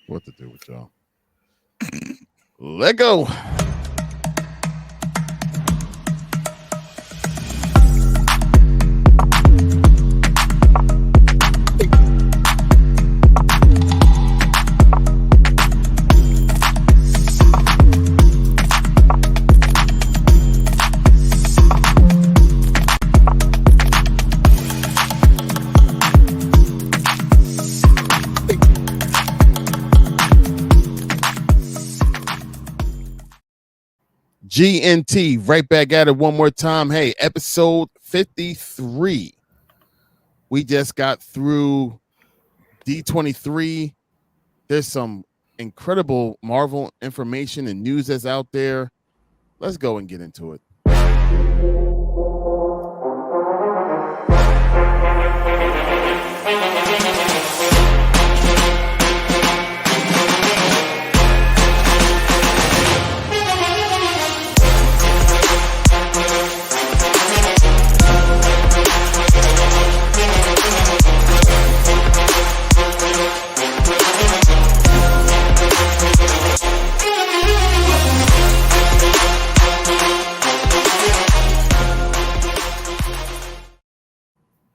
what to do with y'all. Let go. GNT, right back at it one more time. Hey, episode 53. We just got through D23. There's some incredible Marvel information and news that's out there. Let's go and get into it.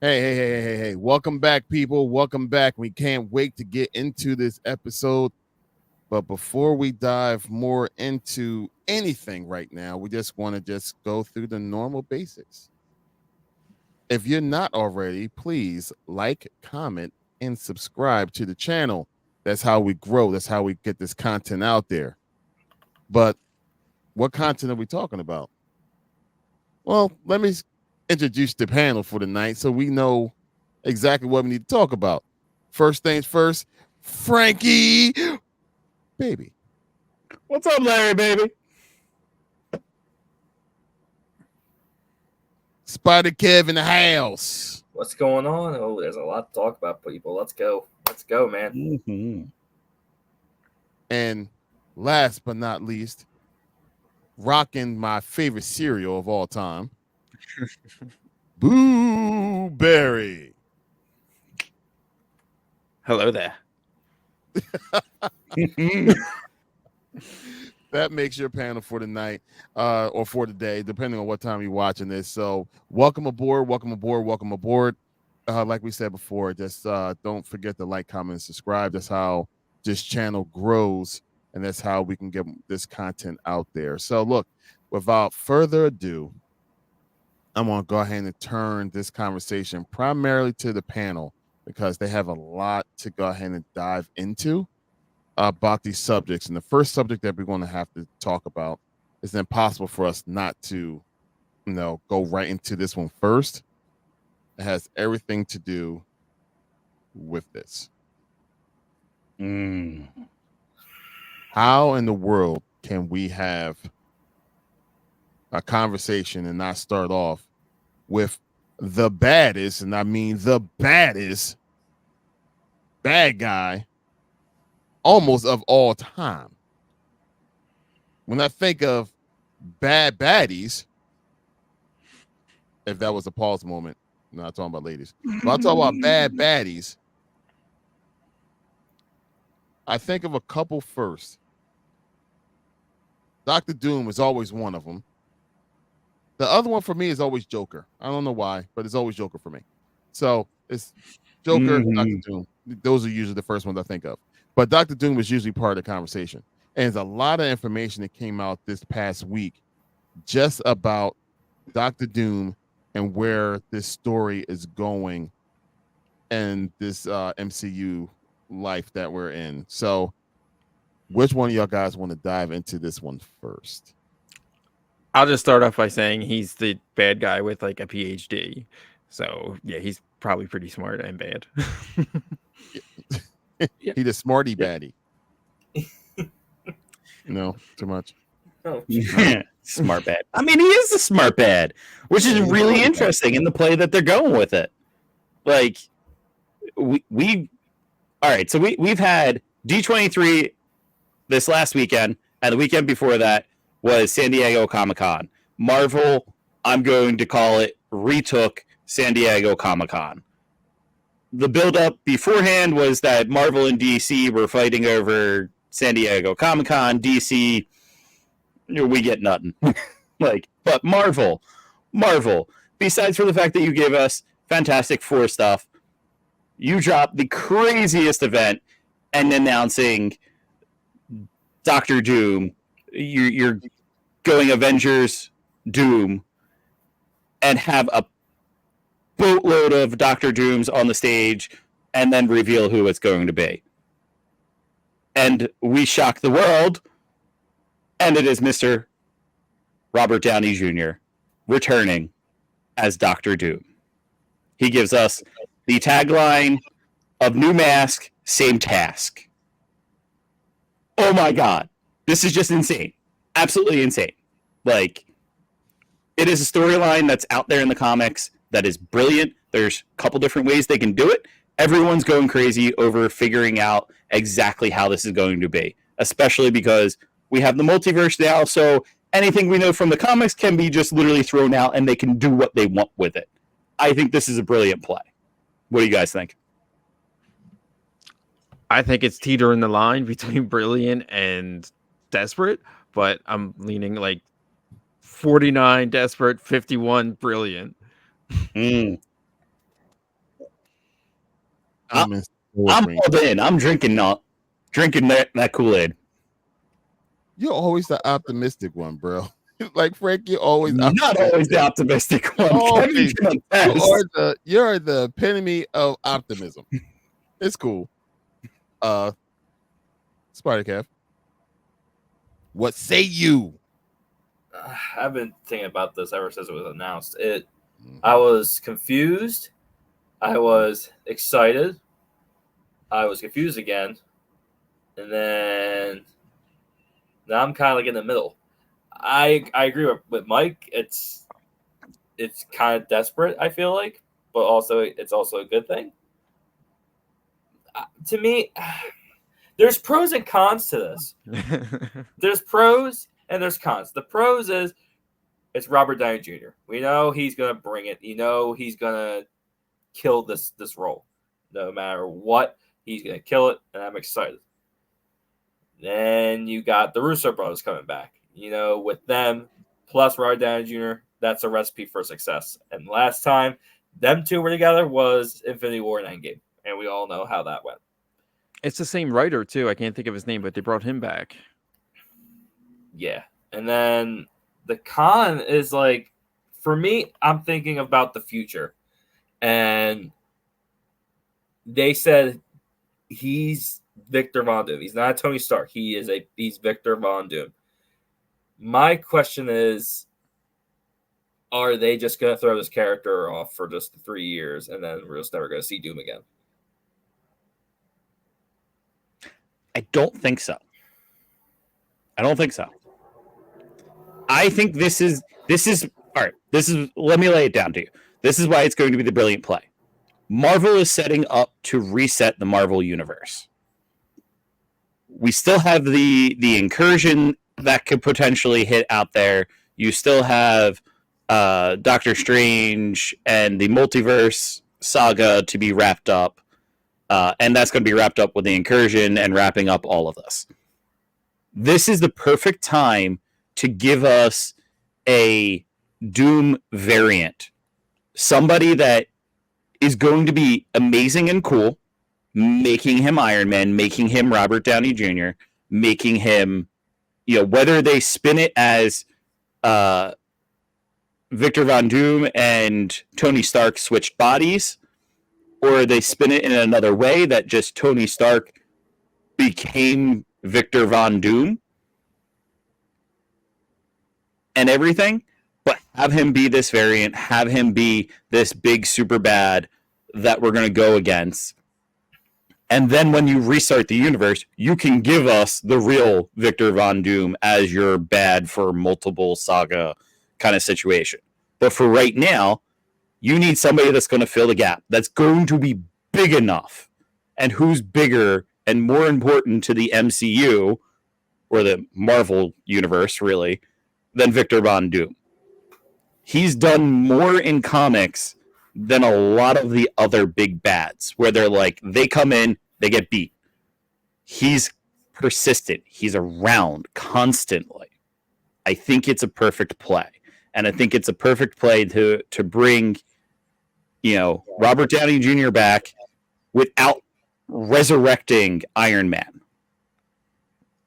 Hey. Welcome back, people. Welcome back. We can't wait to get into this episode. But before we dive more into anything right now, we just want to just go through the normal basics. If you're not already, please like, comment, and subscribe to the channel. That's how we grow. That's how we get this content out there. But what content are we talking about? Well, let me introduce the panel for tonight so we know exactly what we need to talk about. First things first, Frankie, baby. What's up, Larry, baby? Spider Kev in the house. What's going on? Oh, there's a lot to talk about, people. Let's go, man. Mm-hmm. And last but not least, rocking my favorite cereal of all time, Boo Berry. Hello there. That makes your panel for the night or for the day, depending on what time you're watching this. So welcome aboard. Like we said before, just don't forget to like, comment, and subscribe. That's how this channel grows, and that's how we can get this content out there. So look, without further ado, I'm going to go ahead and turn this conversation primarily to the panel because they have a lot to go ahead and dive into about these subjects. And the first subject that we're going to have to talk about is impossible for us not to, go right into this one first. It has everything to do with this. How in the world can we have a conversation and not start off with the baddest, and I mean the baddest bad guy almost of all time? When I think of bad baddies, if that was a pause moment, I'm not talking about ladies, but I'm talking about bad baddies, I think of a couple first. Dr. Doom is always one of them. The other one for me is always Joker. I don't know why, but it's always Joker for me. So it's Joker, Dr. Doom. Those are usually the first ones I think of. But Dr. Doom was usually part of the conversation. And there's a lot of information that came out this past week just about Dr. Doom and where this story is going and this MCU life that we're in. So which one of y'all guys want to dive into this one first? I'll just start off by saying he's the bad guy with like a PhD. So yeah, he's probably pretty smart and bad. He the smarty baddie. No, too much. Oh, Smart bad. I mean, he is a smart bad, which is really interesting in the play that they're going with it. Like, we all right. So we've had D23 this last weekend, and the weekend before that was San Diego Comic-Con. Marvel, I'm going to call it, retook San Diego Comic-Con. the build-up beforehand was that Marvel and DC were fighting over San Diego Comic-Con. DC, we get nothing. But Marvel, besides for the fact that you gave us Fantastic Four stuff, you dropped the craziest event and announcing Doctor Doom. You're going Avengers Doom and have a boatload of Doctor Dooms on the stage and then reveal who it's going to be. And we shock the world, and it is Mr. Robert Downey Jr. returning as Doctor Doom. He gives us the tagline of new mask, same task. Oh my God. This is just insane. Absolutely insane. Like, it is a storyline that's out there in the comics that is brilliant. There's a couple different ways they can do it. Everyone's going crazy over figuring out exactly how this is going to be, especially because we have the multiverse now, so anything we know from the comics can be just literally thrown out and they can do what they want with it. I think this is a brilliant play. What do you guys think? I think it's teetering the line between brilliant and desperate, but I'm leaning like 49 desperate, 51 brilliant. I'm all in. I'm drinking that Kool-Aid. You're always the optimistic one, bro. Like Frank, you're always not always the optimistic one. You're the epitome of optimism. It's cool. Spider-Calf, what say you? I've been thinking about this ever since it was announced. I was confused. I was excited. I was confused again. And then now I'm kind of like in the middle. I agree with Mike. It's kind of desperate, I feel like, but also it's also a good thing. To me, there's pros and cons to this. There's pros and there's cons. The pros is it's Robert Downey Jr. We know he's gonna bring it. You know he's gonna kill this role, no matter what. He's gonna kill it, and I'm excited. Then you got the Russo brothers coming back. You know, with them plus Robert Downey Jr., that's a recipe for success. And last time them two were together was Infinity War and Endgame, and we all know how that went. It's the same writer too. I can't think of his name, but they brought him back. Yeah, and then the con is like, for me, I'm thinking about the future, and they said he's Victor Von Doom. He's not Tony Stark. He's Victor Von Doom. My question is, are they just going to throw this character off for just 3 years and then we're just never going to see Doom again? I don't think so. I think this is all right. Let me lay it down to you. This is why it's going to be the brilliant play. Marvel is setting up to reset the Marvel universe. We still have the incursion that could potentially hit out there. You still have Doctor Strange and the multiverse saga to be wrapped up. And that's going to be wrapped up with the incursion and wrapping up all of this. This is the perfect time to give us a Doom variant. Somebody that is going to be amazing and cool, making him Iron Man, making him Robert Downey Jr., making him, whether they spin it as Victor Von Doom and Tony Stark switched bodies, or they spin it in another way that just Tony Stark became Victor Von Doom and everything, but have him be this variant, have him be this big super bad that we're going to go against. And then when you restart the universe, you can give us the real Victor Von Doom as your bad for multiple saga kind of situation. But for right now, you need somebody that's going to fill the gap, that's going to be big enough. And who's bigger and more important to the MCU, or the Marvel universe, really, than Victor Von Doom? He's done more in comics than a lot of the other big bads, where they're like, they come in, they get beat. He's persistent. He's around constantly. I think it's a perfect play. And I think it's a perfect play to bring, Robert Downey Jr. back without resurrecting Iron Man.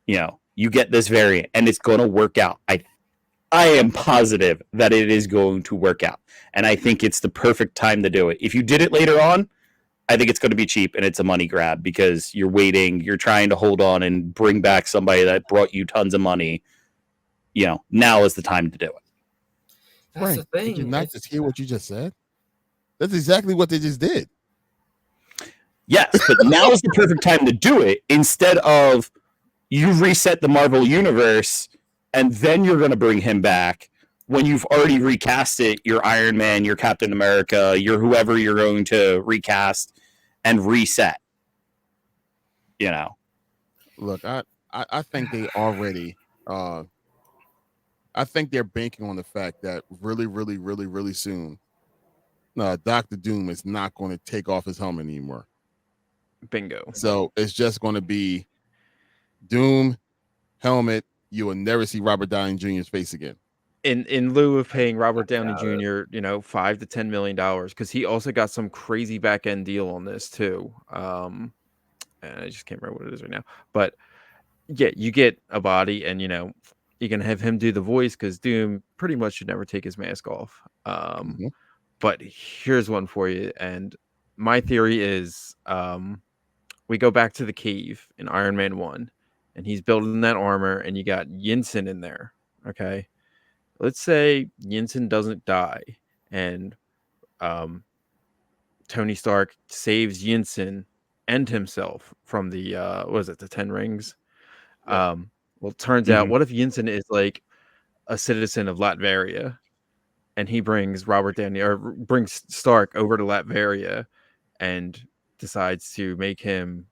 You get this variant and it's going to work out. I am positive that it is going to work out. And I think it's the perfect time to do it. If you did it later on, I think it's going to be cheap and it's a money grab because you're waiting, you're trying to hold on and bring back somebody that brought you tons of money. Now is the time to do it. That's Frank, the thing. did you not just hear what you just said? That's exactly what they just did. Yes, but now is the perfect time to do it instead of you reset the Marvel Universe and then you're going to bring him back when you've already recast it, your Iron Man, your Captain America, your whoever you're going to recast and reset. Look, I think they already I think they're banking on the fact that really, really, really, really soon Dr. Doom is not going to take off his helmet anymore. Bingo. So it's just going to be Doom, helmet. You will never see Robert Downey Jr.'s face again. In lieu of paying Robert Downey Jr., $5 to $10 million, because he also got some crazy back end deal on this too. And I just can't remember what it is right now. But yeah, you get a body, and you can have him do the voice because Doom pretty much should never take his mask off. But here's one for you, and my theory is we go back to the cave in Iron Man 1, and he's building that armor, and you got Yinsen in there. Okay. Let's say Yinsen doesn't die, and Tony Stark saves Yinsen and himself from the the 10 rings? Yeah. Well, it turns out, what if Yinsen is like a citizen of Latveria, and he brings brings Stark over to Latveria and decides to make him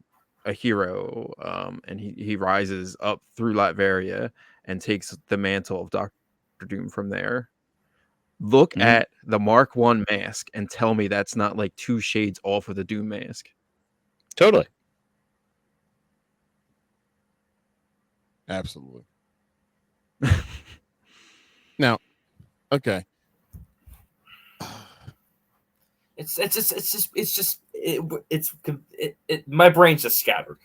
a hero, and he rises up through Latveria and takes the mantle of Dr. Doom from there. Look at the Mark 1 mask and tell me that's not like 2 shades off of the Doom mask. Totally. Absolutely. Now, okay. My brain's just scattered.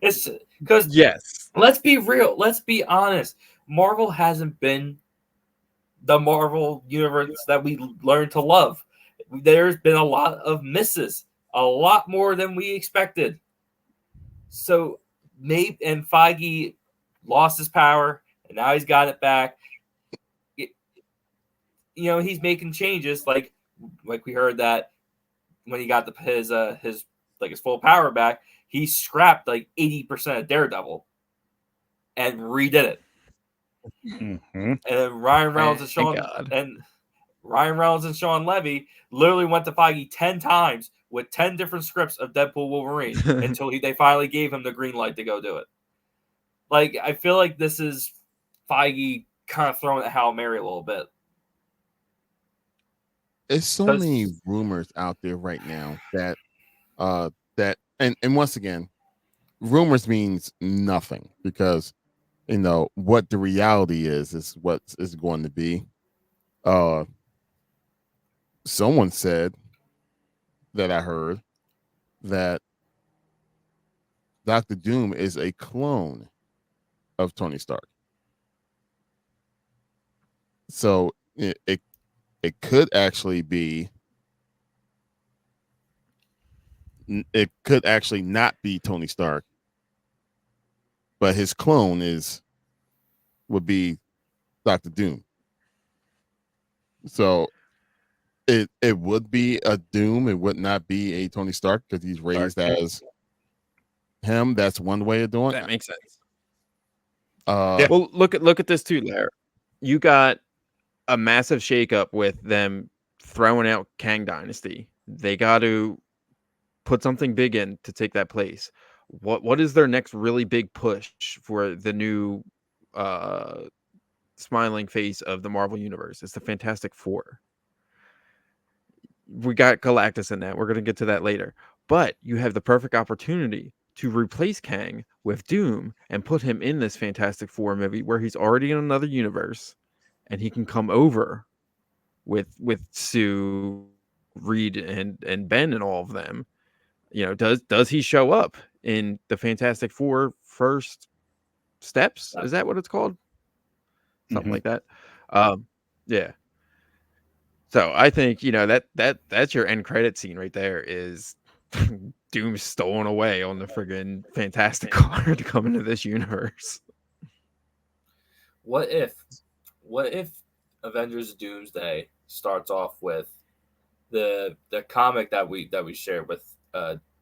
It's because yes, let's be real. Let's be honest. Marvel hasn't been the Marvel universe that we learned to love. There's been a lot of misses, a lot more than we expected. So maybe, and Feige lost his power, and now he's got it back. He's making changes, like we heard that when he got his full power back, he scrapped like 80% of Daredevil and redid it. And then Ryan Reynolds and Sean Levy literally went to Feige 10 times with 10 different scripts of Deadpool Wolverine until they finally gave him the green light to go do it. Like, I feel like this is Feige kind of throwing at Hail Mary a little bit. There's so many rumors out there right now that and once again, rumors means nothing because what the reality is what is going to be. Someone said that I heard that Dr. Doom is a clone of Tony Stark. So it could actually be, it could actually not be Tony Stark, but his clone would be Dr. Doom. So it would be a Doom. It would not be a Tony Stark because he's raised as him. That's one way of doing it. That makes sense. Well, look at this too, Larry. You got a massive shakeup with them throwing out Kang Dynasty. They got to put something big in to take that place. What is their next really big push for the new smiling face of the Marvel Universe? It's the Fantastic Four. we got Galactus in that. We're gonna get to that later. But you have the perfect opportunity to replace Kang with Doom and put him in this Fantastic Four movie where he's already in another universe, and he can come over with Sue, Reed, and Ben and all of them. You know, does he show up in the Fantastic Four first steps? Is that what it's called? Something like that. Yeah. So I think, you know, that's your end credit scene right there is Doom stolen away on the friggin' Fantastic car to come into this universe. What if Avengers Doomsday starts off with the comic that we shared with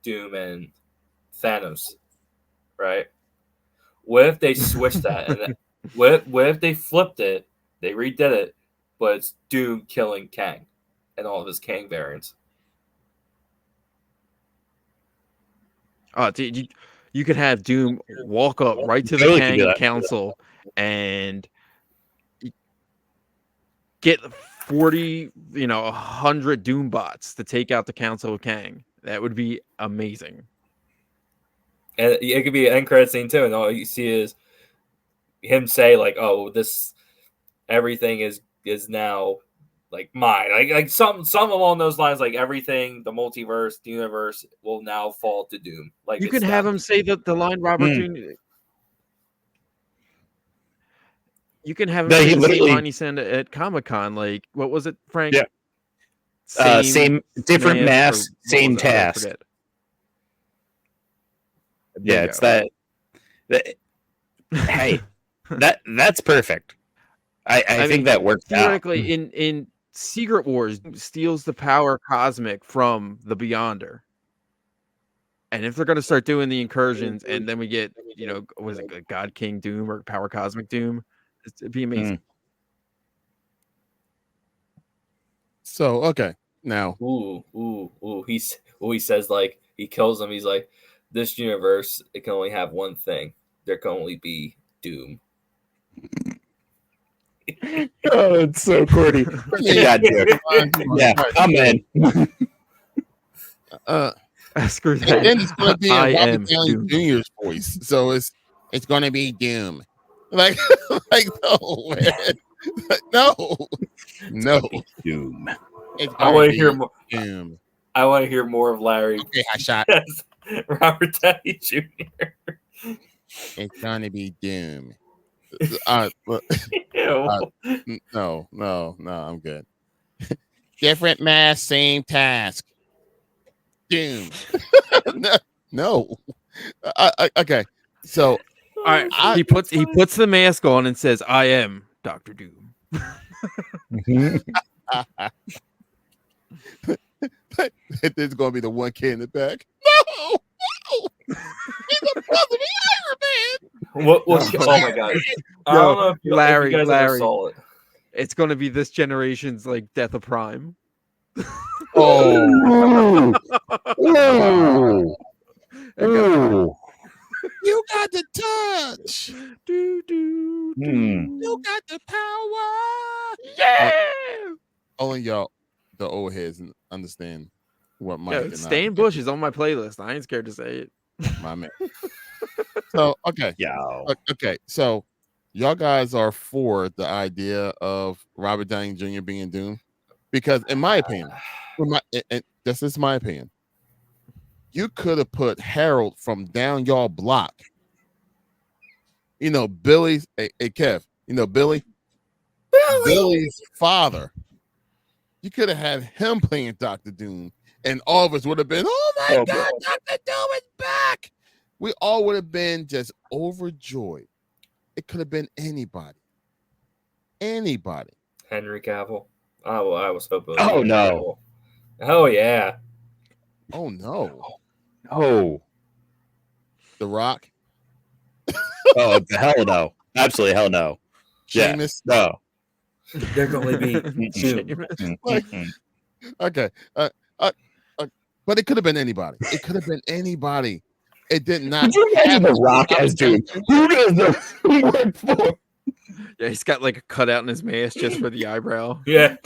Doom and Thanos, right? What if they switched that and then, what if they flipped it, they redid it, but it's Doom killing Kang and all of his Kang variants? Oh, you could have Doom walk up right to the Kang Council and get 40, 100 Doom bots to take out the Council of Kang. That would be amazing. And it could be an end credit scene too, and all you see is him say like, "Oh, this everything is now like mine," like some along those lines, like everything, the multiverse, the universe will now fall to Doom. Like you could have him say the line Robert Doom. You can have him say the same line he said at Comic-Con. Like, what was it, Frank? Yeah. Same different mask, same task. Yeah, it's that. Hey, that's perfect. I think that works theoretically out. in Secret Wars steals the power cosmic from the Beyonder. And if they're going to start doing the incursions and then we get, was it God King Doom or Power Cosmic Doom? It'd be amazing. So, okay. Now. He says, like, he kills him. He's like, this universe, it can only have one thing. There can only be Doom. Oh, it's so corny. Yeah, I'm in. Screw that. And then it's going to be in Robert Downey Jr.'s voice, so it's going to be Doom. Like no, man. No, Doom. I want to hear more. Doom. I want to hear more of Larry. Okay, I shot Robert Downey Jr. It's going to be Doom. No, I'm good. Different mask, same task. Doom. No. Okay. So, all right. He puts the mask on and says, "I am Dr. Doom." There's going to be the one kid in the back. No. He's a brother, the Iron Man. Oh my god! I don't know if you guys ever saw it. It's going to be this generation's like Death of Prime. Oh. You got the touch. You got the power. Yeah. Only y'all, the old heads, understand what Mike. Stan Bush is on my playlist. I ain't scared to say it. My man. So okay. Okay. So y'all guys are for the idea of Robert Downey Jr. being Doom? Because in my opinion, this is my opinion, you could have put Harold from down y'all block. Billy's Kev, Billy's father. You could have had him playing Dr. Doom, and all of us would have been, oh my God, Dr. Doom is back. We all would have been just overjoyed. It could have been anybody. Henry Cavill. Oh, I was hoping. Oh no. Oh yeah. Oh no. Oh. The Rock. Oh hell no. Absolutely hell no. Sheamus. Yeah. No. They're going to be Doom. Okay. But it could have been anybody. It did not. Could you imagine The Rock as Doom? Who does the work for? Yeah, he's got like a cutout in his mask just for the eyebrow. Yeah.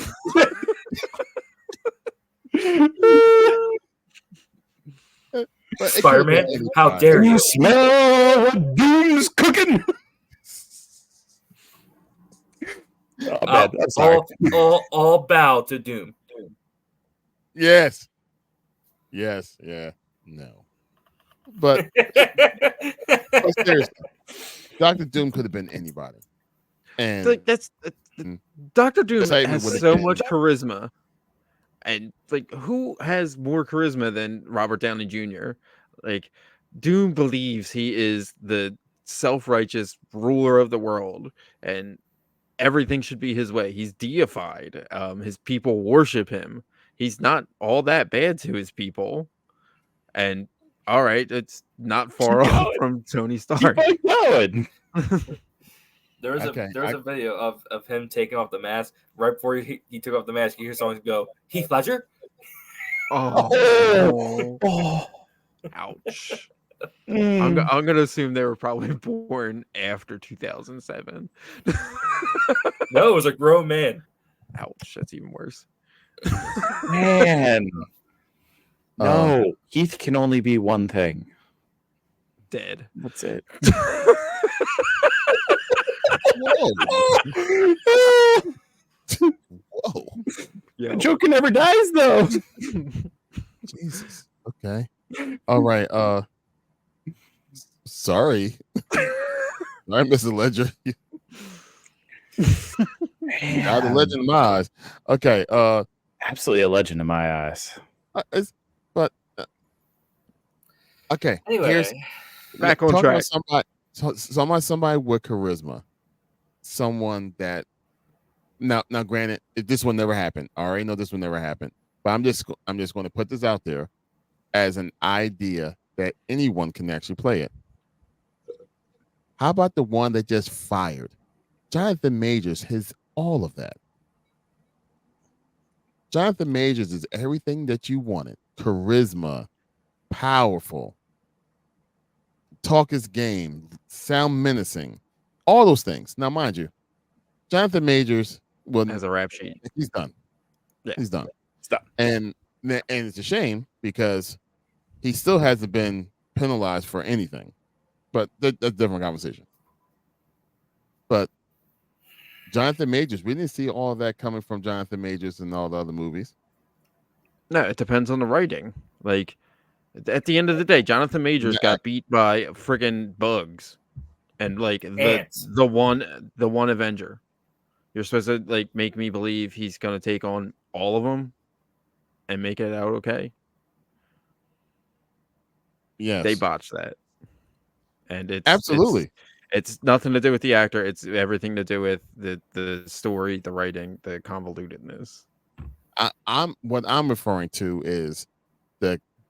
But it could've been Spider-Man, how anybody. dare you? Smell what Doom's cooking. Oh man, I'm sorry. All bow to Doom. Yes. Yes. Yeah. No. But seriously, Doctor Doom could have been anybody. And Like Dr. Doom excitement has would have so been- much charisma. And like, who has more charisma than Robert Downey Jr.? Like, Doom believes he is the self-righteous ruler of the world, and everything should be his way. He's deified. His people worship him. He's not all that bad to his people. And all right, it's not far off from Tony Stark. Keep on going. There was Okay, a video of him taking off the mask. Right before he took off the mask, you hear someone go, "Heath Ledger." Oh, Oh. ouch. Mm. I'm gonna assume they were probably born after 2007. No, it was a grown man. Ouch, that's even worse. Man. No, Heath can only be one thing. Dead. That's it. Whoa. Whoa. Yo. Joker never dies though. Jesus. Okay. All right. Sorry. All right, Mr. Ledger. Now the legend in my eyes. Okay. Absolutely a legend in my eyes. Okay. Anyway, Here's Back on talk track. about somebody with charisma. Someone that now granted, if this will never happen. I already know this will never happen. But I'm just going to put this out there as an idea that anyone can actually play it. How about the one that just fired? Jonathan Majors has all of that. Jonathan Majors is everything that you wanted. Charisma, powerful, talk his game, sound menacing, all those things. Now, mind you, Jonathan Majors As a rap sheet. he's done. Yeah. He's done. Stop. And it's a shame because he still hasn't been penalized for anything. But that's a different conversation. But Jonathan Majors, we didn't see all that coming from Jonathan Majors in all the other movies. No, it depends on the writing. Like, at the end of the day, Jonathan Majors got beat by friggin' bugs, and like Ants. the one Avenger. You're supposed to like make me believe he's gonna take on all of them and make it out okay. Yes, They botched that, and absolutely. It's nothing to do with the actor. It's everything to do with the story, the writing, the convolutedness. What I'm referring to is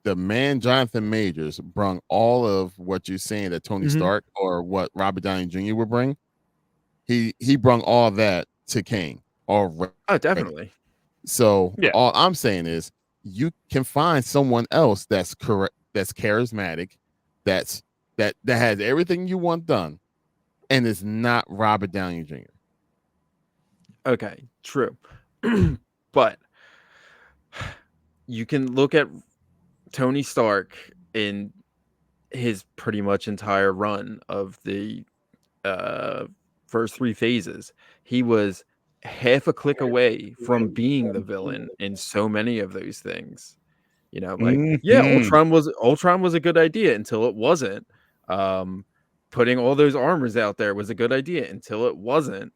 the man Jonathan Majors brung all of what you're saying that Tony Stark or what Robert Downey Jr. would bring. He brung all that to Kane already. Oh, definitely. So Yeah. all I'm saying is you can find someone else that's correct, that's charismatic, that has everything you want done, and it's not Robert Downey Jr. Okay, true. But you can look at Tony Stark in his pretty much entire run of the first three phases. He was half a click away from being the villain in so many of those things. You know, like yeah, Ultron was a good idea until it wasn't. Putting all those armors out there was a good idea until it wasn't.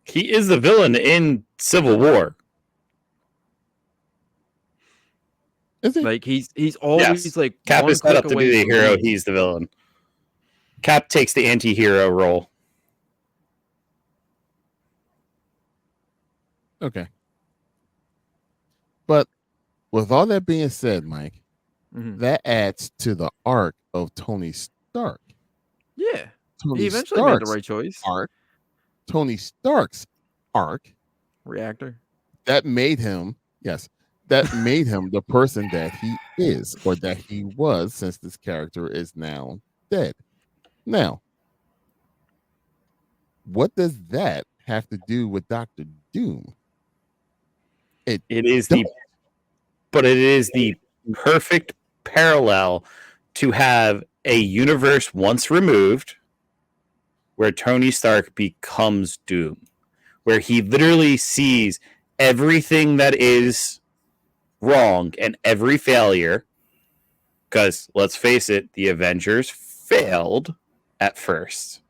He is the villain in Civil War. Is he? Like he's always like Cap one is set click up to away be the from hero. being- He's the villain. Cap takes the anti-hero role. Okay. But with all that being said, Mike, that adds to the arc of Tony Stark. Yeah. Tony He eventually made the Stark's right choice. arc. Tony Stark's arc Reactor. that made him, yes, that made him the person that he is or that he was since this character is now dead. Now, what does that have to do with Doctor Doom? It is the perfect parallel to have a universe once removed where Tony Stark becomes Doom, where he literally sees everything that is wrong and every failure. Because let's face it, the Avengers failed at first.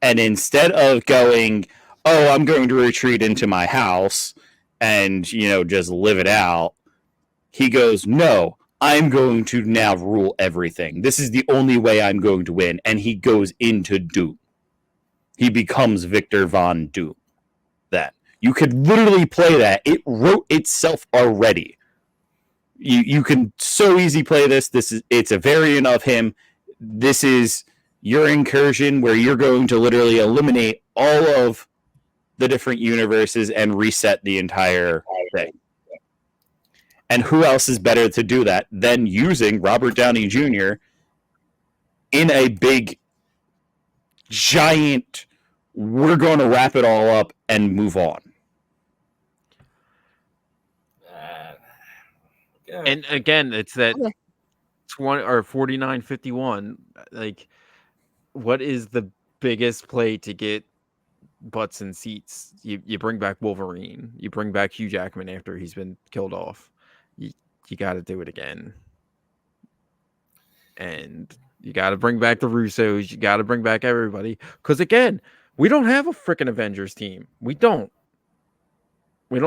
And instead of going, oh, I'm going to retreat into my house and, just live it out, he goes, no, I'm going to now rule everything. This is the only way I'm going to win. And he goes into Doom. He becomes Victor Von Doom. That you could literally play that. It wrote itself already. You can so easy play this. It's a variant of him. This is your incursion where you're going to literally eliminate all of the different universes and reset the entire thing. And who else is better to do that than using Robert Downey Jr. in a big, giant, we're going to wrap it all up and move on. And again, it's that 20 or 49-51. Like, what is the biggest play to get butts and seats? You bring back Wolverine. You bring back Hugh Jackman after he's been killed off. You got to do it again. And you got to bring back the Russos. You got to bring back everybody. Because again, we don't have a freaking Avengers team. We don't. We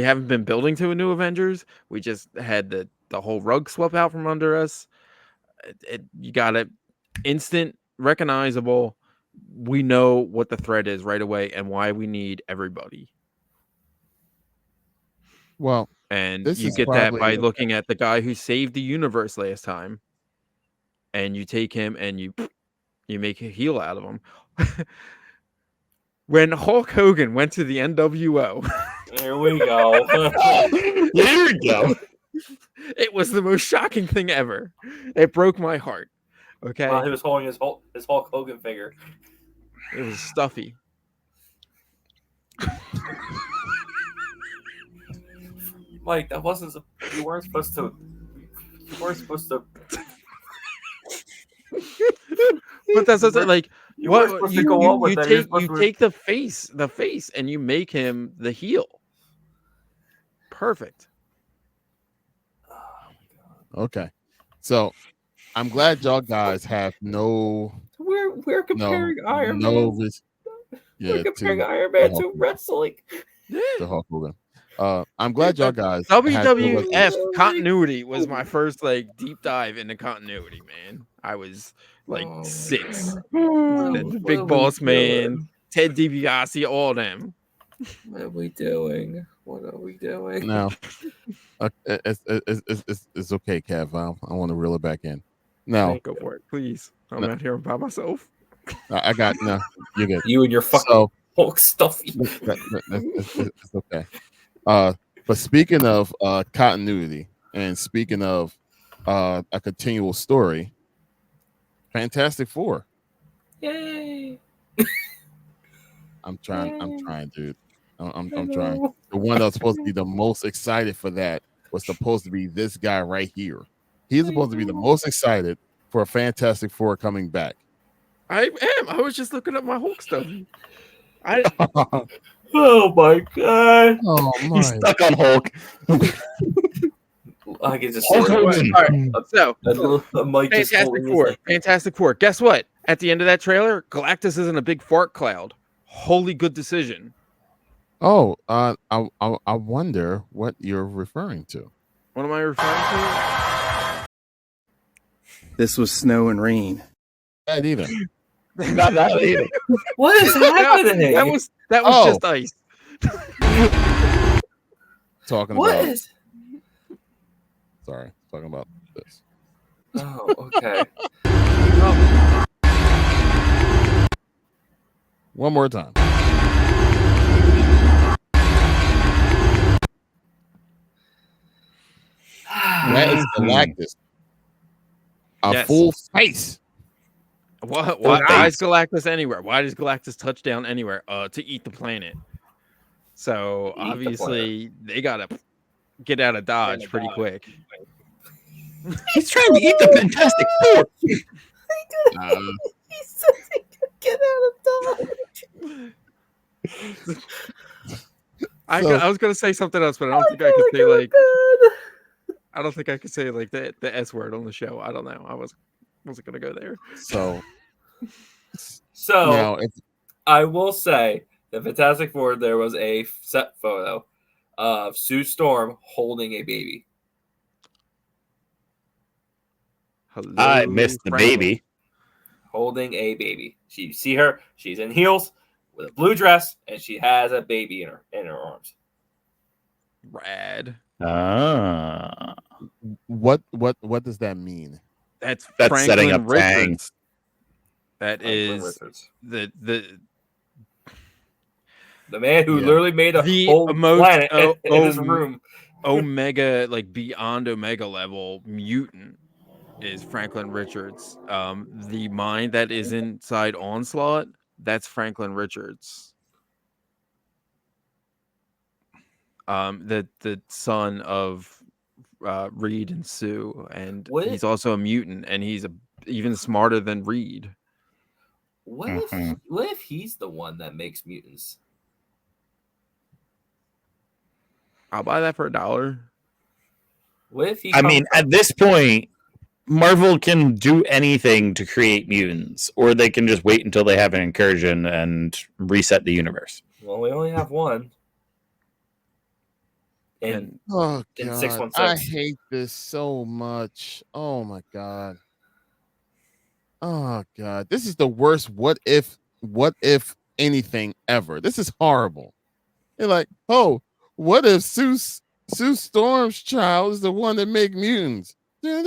haven't been building to a new Avengers. We just had the whole rug swept out from under us. You got it instant, recognizable. We know what the threat is right away and why we need everybody. Well, and you get that by looking at the guy who saved the universe last time, and you take him and you make a heel out of him. When Hulk Hogan went to the NWO. There we go. There we go. It was the most shocking thing ever. It broke my heart. Okay. He was holding his Hulk Hogan figure. It was stuffy. Mike, that wasn't. You weren't supposed to. But that's like what you take the face, and you make him the heel. Perfect. Okay, so I'm glad y'all guys have no. We're comparing Iron Man. We're comparing Iron Man to wrestling. To Hulk Hogan. I'm glad y'all guys. WWF continuity was my first deep dive into continuity, man. I was 6. The Big Boss Man, Ted DiBiase, all them. What are we doing? No, it's okay, Kev. I want to reel it back in. No, go for it, please. I'm not here by myself. I got no. You're good. You and your fucking Hulk stuffy. It's okay. But speaking of continuity and speaking of a continual story, Fantastic Four. Yay! I'm trying, dude. I'm trying. The one that was supposed to be the most excited for that was supposed to be this guy right here. He's supposed to be the most excited for a Fantastic Four coming back. I am. I was just looking up my Hulk stuff. Oh my god! Oh my! He's stuck on Hulk. I can just Hulk Hogan. All right, so Fantastic Four. Guess what? At the end of that trailer, Galactus isn't a big fart cloud. Holy good decision. Oh, I wonder what you're referring to. What am I referring to? This was snow and rain. That either. Not that either. What is happening? That was just ice. Talking what about. Is... Sorry, talking about this. Oh, okay. One more time. That is Galactus. A full face. Why is Galactus anywhere? Why does Galactus touch down anywhere? To eat the planet. So Eat the obviously they gotta get out of Dodge pretty quick. He's trying to eat the Fantastic Four. He said he could get out of Dodge. I was gonna say something else, but I don't think I could say like I don't think I could say like the S word on the show. I don't know. I wasn't gonna go there. So So now, if I will say the Fantastic Four, there was a set photo of Sue Storm holding a baby. Hello, I missed the Franklin. baby. Holding a baby. You see her, she's in heels with a blue dress, and she has a baby in her arms. Rad. Ah, what does that mean? That's That's setting up Franklin Tang. Richards. That Franklin is Richards. the man who Yeah. literally made a The whole most- planet oh, in his oh, room. Omega, like beyond Omega level mutant is Franklin Richards. The mind that is inside Onslaught, that's Franklin Richards. The son of Reed and Sue, and What? he's also a mutant, and he's even smarter than Reed. What if he's the one that makes mutants? I'll buy that for $1. What if he? I mean, at this point, Marvel can do anything to create mutants, or they can just wait until they have an incursion and reset the universe. Well, we only have one. And Oh in God, 616. I hate this so much. Oh my God. Oh God, this is the worst what if anything ever. This is horrible. You're like, oh, what if Sue Storm's child is the one that make mutants? No,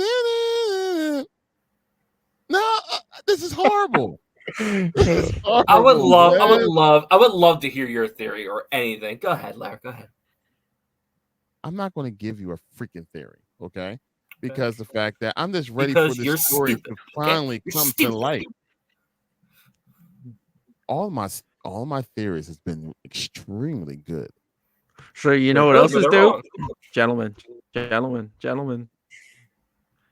this is horrible. This is I would horrible, man. I would love to hear your theory or anything. Go ahead, Larry. Go ahead. I'm not going to give you a freaking theory, okay? Because the fact that I'm just ready Because for you're this story stupid, to finally okay? You're come stupid. to light. All my theories has been extremely good. so you know They're what good, else but is they're dope? wrong. Gentlemen.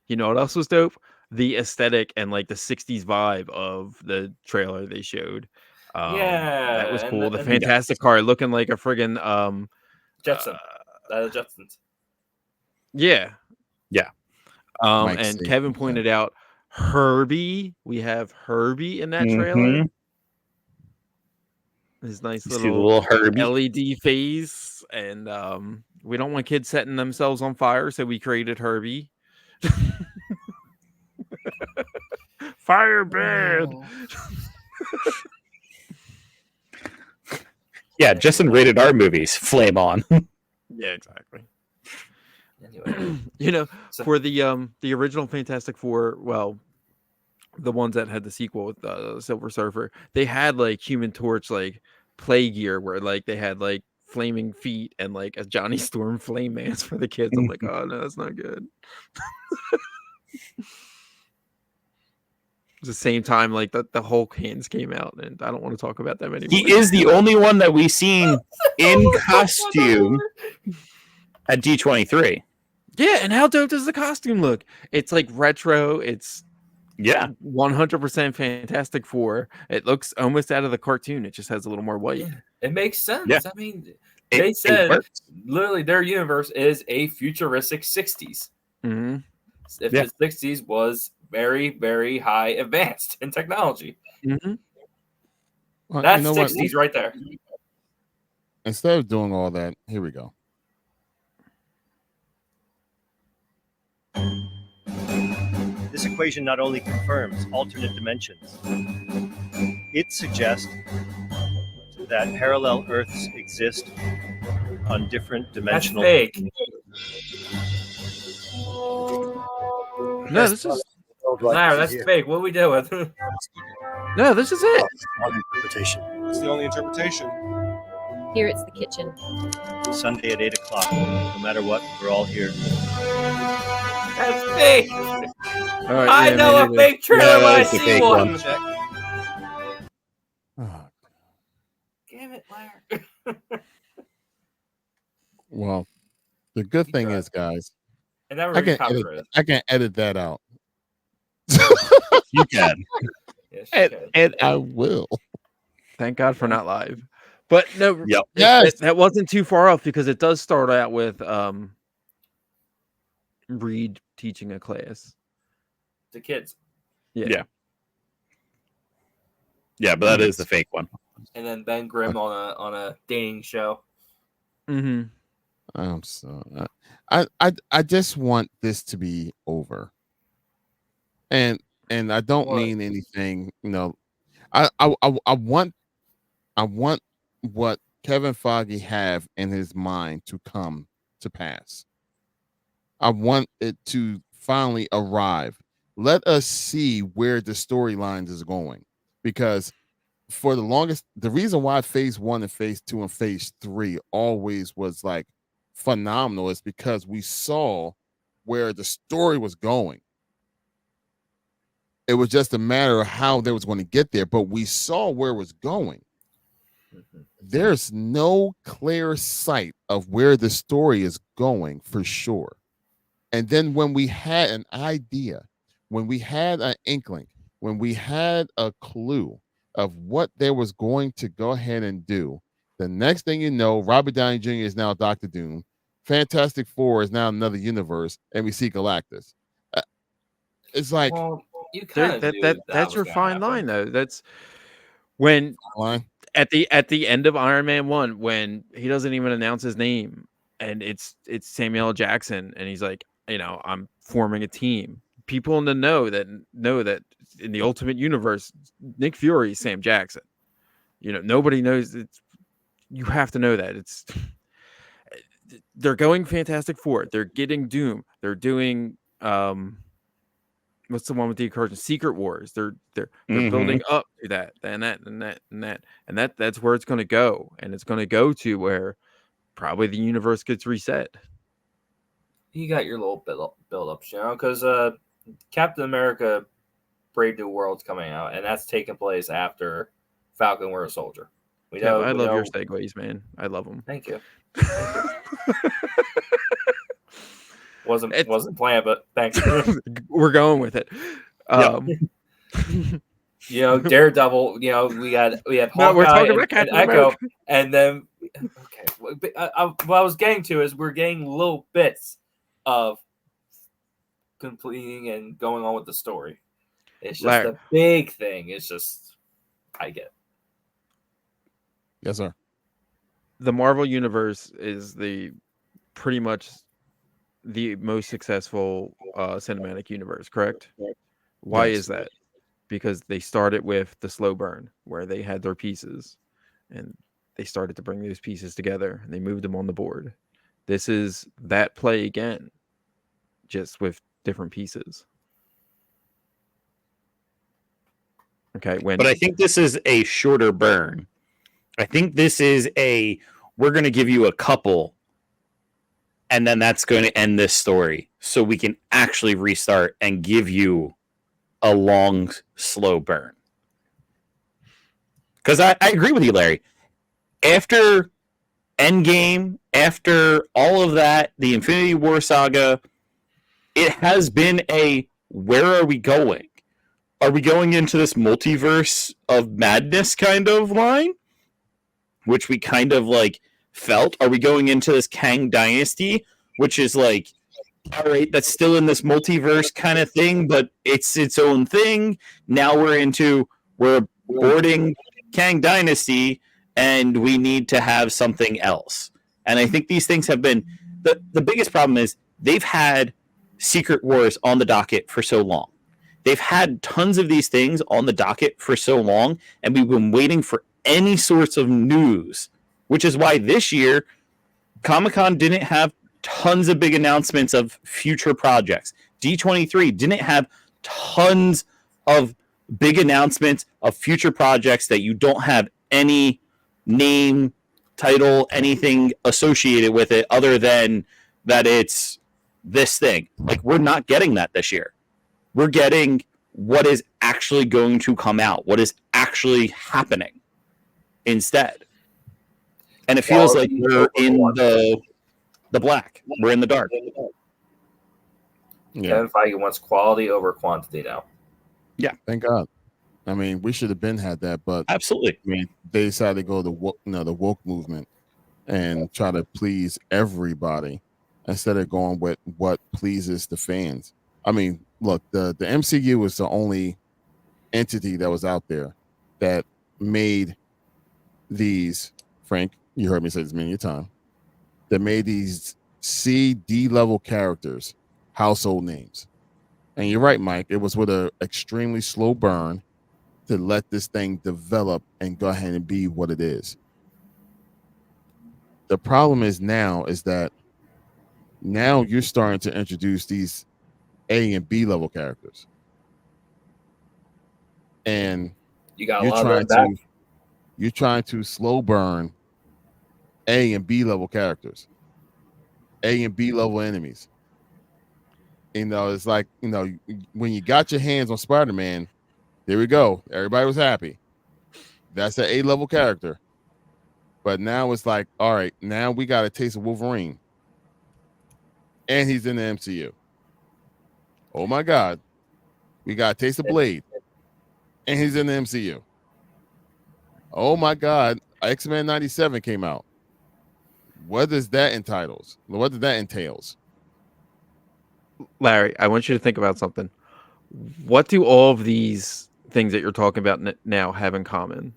You know what else was dope? The aesthetic and like the 60s vibe of the trailer they showed. Yeah, That was and cool. the- The and- Fantastic Car looking like a friggin' Jetson. Jetsons. yeah. Yeah. Mike And said Kevin that. pointed out Herbie. We have Herbie in that trailer. Mhm. His nice You see the little little Herbie. LED face, and we don't want kids setting themselves on fire, so we created Herbie. Firebird. Yeah, just in rated R movies, flame on. Yeah, exactly. Anyway, You know, So- for the original Fantastic Four, well, the ones that had the sequel with Silver Surfer, they had like Human Torch like play gear where like they had like flaming feet and like a Johnny Storm flame mask for the kids. I'm like, oh no, that's not good. At the same time, like the Hulk hands came out, and I don't want to talk about them anymore. He is the only one that we've seen in costume at D23. Yeah, and how dope does the costume look? It's like retro. It's Yeah. 100% Fantastic Four. It looks almost out of the cartoon. It just has a little more white. yeah, it makes sense. Yeah. I mean, It- they it said works. literally their universe is a futuristic 60s. Mm-hmm. If Yeah. the 60s was very, very high advanced in technology. Mm-hmm. Well, That's you know what? 60s right there. Instead of doing all that, here we go. This equation not only confirms alternate dimensions, it suggests that parallel Earths exist on different That's dimensional. fake. No, this is Larry, that's fake. What are we doing? no, this is it. Interpretation. That's the only interpretation. Here it's the kitchen. Sunday at 8 o'clock. No matter what, we're all here. That's fake. All right, I yeah, know a maybe fake trailer Yeah, when I that's a see fake one. one. Oh, Damn it, Larry. Well, the good He thing tried. is, guys, And never I get can edit. copyrighted. I can edit that out, You can. Yes, you can. and I will. Thank God for not live. But no, Yep. Yes. that wasn't too far off because it does start out with Reed teaching a class. The kids. Yeah. Yeah, but that is the fake one. And then Ben Grimm on a dating show. Mm-hmm. I'm so. I just want this to be over, and I don't What? mean anything. I want what Kevin Feige have in his mind to come to pass. I want it to finally arrive. Let us see where the storylines is going, because for the longest, the reason why phase 1 and phase 2 and phase 3 always was like phenomenal is because we saw where the story was going. It was just a matter of how they was going to get there, but we saw where it was going. There's no clear sight of where the story is going for sure. And then when we had an idea, when we had an inkling, when we had a clue of what they was going to go ahead and do, the next thing you know, Robert Downey Jr. is now Doctor Doom. Fantastic Four is now another universe, and we see Galactus. It's like, Well, you kind of knew That's was your gonna fine happen. line though. That's when line. at the end of Iron Man 1 when he doesn't even announce his name and it's Samuel L. Jackson and he's like, I'm forming a team. People in the know that in the Ultimate Universe, Nick Fury is Sam Jackson. Nobody knows. You have to know that they're going Fantastic Four. They're getting Doom. They're doing what's the one with the incursion? Secret Wars. They're building up to that and that's where it's going to go, and it's going to go to where probably the universe gets reset. You got your little build-ups, because Captain America Brave New World's coming out, and that's taking place after Falcon Winter Soldier. I love your segues, man. I love them. Thank you. Wasn't planned, but thanks. We're going with it. Daredevil. We have No, Hawkeye we're talking and about Captain Echo, America. and then what I was getting to is we're getting little bits of completing and going on with the story. It's just a big thing. It's just I get it. Yes, sir. The Marvel Universe is pretty much the most successful cinematic universe, correct? Why is that? Because they started with the slow burn, where they had their pieces, and they started to bring those pieces together, and they moved them on the board. This is that play again, just with different pieces. Okay, but I think this is a shorter burn. I think this is we're going to give you a couple, and then that's going to end this story, so we can actually restart and give you a long, slow burn. Because I agree with you, Larry. After Endgame, after all of that, the Infinity War saga, it has been where are we going? Are we going into this multiverse of madness kind of line? Which we kind of felt. Are we going into this Kang Dynasty, which is all right, that's still in this multiverse kind of thing, but it's its own thing. Now we're boarding Kang Dynasty, and we need to have something else. And I think these things have been the biggest problem is they've had Secret Wars on the docket for so long. They've had tons of these things on the docket for so long, and we've been waiting for any sorts of news, which is why this year Comic-Con didn't have tons of big announcements of future projects. D23 didn't have tons of big announcements of future projects that you don't have any name, title, anything associated with it other than that it's this thing. We're not getting that this year. We're getting what is actually going to come out, what is actually happening instead. And it feels like we're in the the black. We're in the dark. Yeah, Kevin Feige wants quality over quantity now. thank God. I mean, we should have been had that, but Absolutely. I mean, they decided to go the woke movement and try to please everybody instead of going with what pleases the fans. I mean, look, the MCU was the only entity that was out there that made these, Frank, you heard me say this many times, that made these D level characters household names. And you're right, Mike. It was with an extremely slow burn to let this thing develop and go ahead and be what it is. The problem is that now you're starting to introduce these A and B level characters. And You got a you're lot of them trying back. to you're trying to slow burn A and B level characters, A and B level enemies. It's like, when you got your hands on Spider-Man, there we go. Everybody was happy. That's an A level character. But now it's like, all right, now we got a taste of Wolverine. And he's in the MCU. Oh my God. We got a taste of Blade. And he's in the MCU. Oh my God. X-Men 97 came out. What does that entails? What does that entails? Larry, I want you to think about something. What do all of these things that you're talking about now have in common?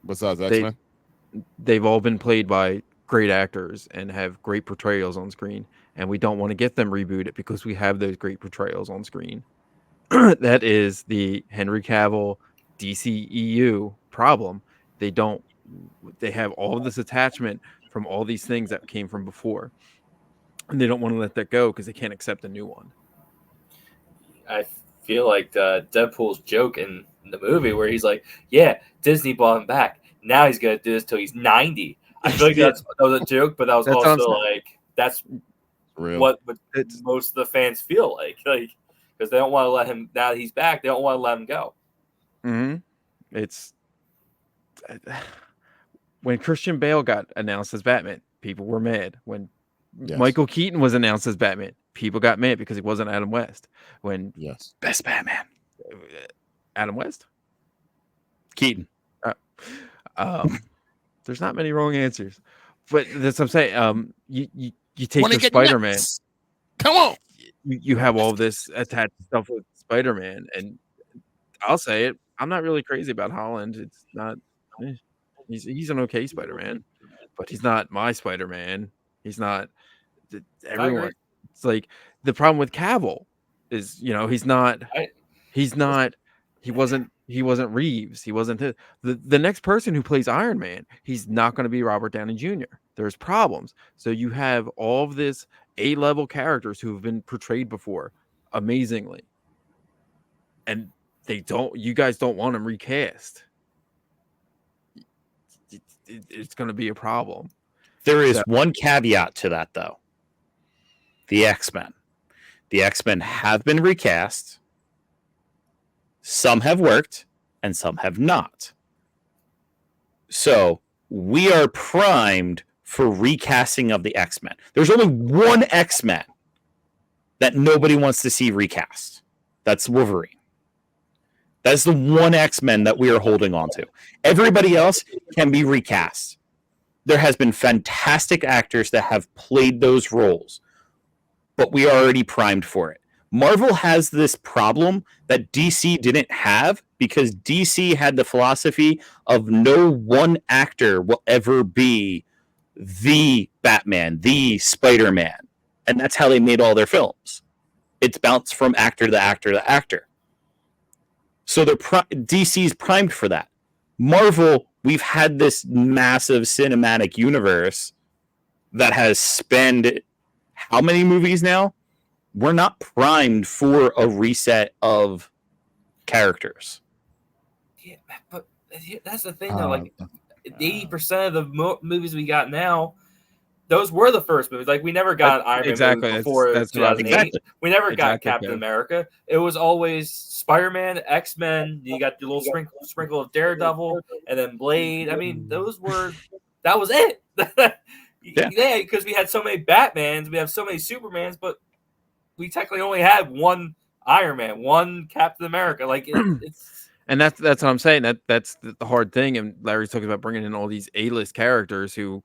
Besides X-Men? They've all been played by great actors and have great portrayals on screen, and we don't want to get them rebooted because we have those great portrayals on screen. That is the Henry Cavill DCEU problem. They have all of this attachment from all these things that came from before, and they don't want to let that go because they can't accept a new one. I feel like Deadpool's joke in the movie where he's like, "Yeah, Disney bought him back. Now he's gonna do this till he's 90." I feel like that was a joke, but that was That's also like that's Real. what most of the fans feel like because they don't want to let him. Now that he's back, they don't want to let him go. Mm-hmm. It's when Christian Bale got announced as Batman, people were mad. When Michael Keaton was announced as Batman, people got mad because he wasn't Adam West. When Best Batman, Adam West, Keaton. There's not many wrong answers, but that's what I'm saying. You take your Spider-Man. Come on. You have all this attached stuff with Spider-Man, and I'll say it. I'm not really crazy about Holland. It's not. He's an okay Spider-Man, but he's not my Spider-Man. He's not everyone. It's like the problem with Cavill is, he's not. He wasn't Reeves. He wasn't the next person who plays Iron Man. He's not going to be Robert Downey Jr. There's problems. So you have all of this A-level characters who have been portrayed before amazingly, and you guys don't want them recast. It's going to be a problem. There is one caveat to that, though. The X-Men. The X-Men have been recast. Some have worked, and some have not. So we are primed for recasting of the X-Men. There's only one X-Men that nobody wants to see recast. That's Wolverine. That's the one X-Men that we are holding on to. Everybody else can be recast. There has been fantastic actors that have played those roles, but we are already primed for it. Marvel has this problem that DC didn't have because DC had the philosophy of no one actor will ever be the Batman, the Spider-Man. And that's how they made all their films. It's bounced from actor to actor to actor. So DC's primed for that. Marvel, we've had this massive cinematic universe that has spanned how many movies now? We're not primed for a reset of characters. Yeah, but that's the thing, though. Like 80% of the movies we got now, those were the first movies. Like we never got Iron Man movies before 2008. Exactly. We never got Captain America. It was always Spider-Man, X-Men. You got the little sprinkle of Daredevil, and then Blade. I mean, that was it. Yeah, because we had so many Batmans, we have so many Supermans, but we technically only had one Iron Man, one Captain America. Like it's And that's what I'm saying. That's the hard thing. And Larry's talking about bringing in all these A-list characters who,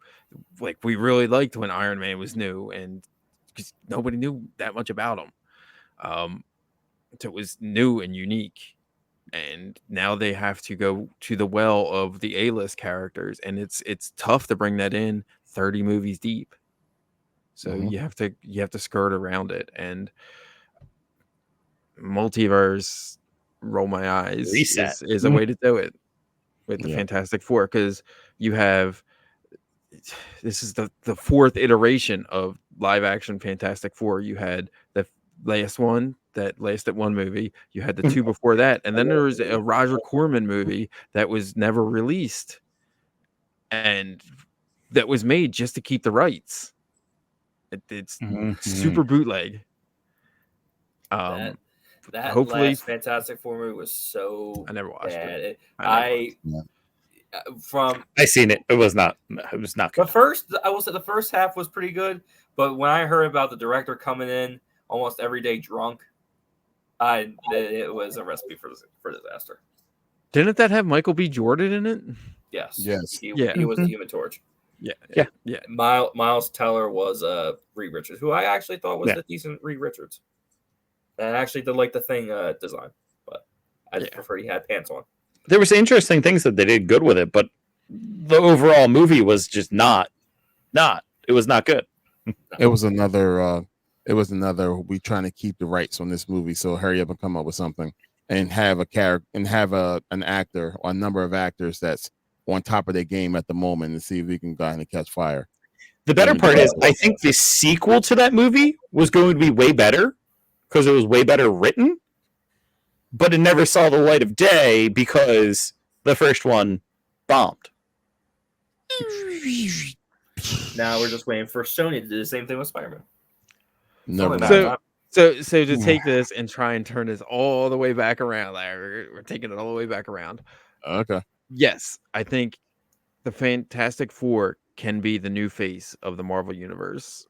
like, we really liked when Iron Man was new, and because nobody knew that much about him. So it was new and unique. And now they have to go to the well of the A-list characters, and it's tough to bring that in 30 movies deep. So you have to skirt around it, and multiverse, roll my eyes, Reset. is a way to do it with the Fantastic Four, because you have, this is the fourth iteration of live action Fantastic Four. You had the last one that lasted one movie, you had the two before that, and then there was a Roger Corman movie that was never released, and that was made just to keep the rights. It's super bootleg. that Hopefully last Fantastic Four movie was so I never watched bad. it. From I seen it. It was not good. I will say the first half was pretty good, but when I heard about the director coming in almost every day drunk, it was a recipe for disaster. Didn't that have Michael B. Jordan in it? Yes. He was the Human Torch. Yeah. Miles Teller was Reed Richards, who I actually thought was a decent Reed Richards. And I actually did like the thing design, but I just preferred he had pants on. There was interesting things that they did good with it, but the overall movie was just not. It was not good. It was another. We trying to keep the rights on this movie, so hurry up and come up with something and have a character and have an actor or a number of actors that's on top of their game at the moment and see if we can go ahead and catch fire. The better part is, I think the sequel to that movie was going to be way better because it was way better written, but it never saw the light of day because the first one bombed. Now we're just waiting for Sony to do the same thing with Spider-Man. So to take this and try and turn this all the way back around, Larry, we're taking it all the way back around. Okay. Yes, I think the Fantastic Four can be the new face of the Marvel Universe.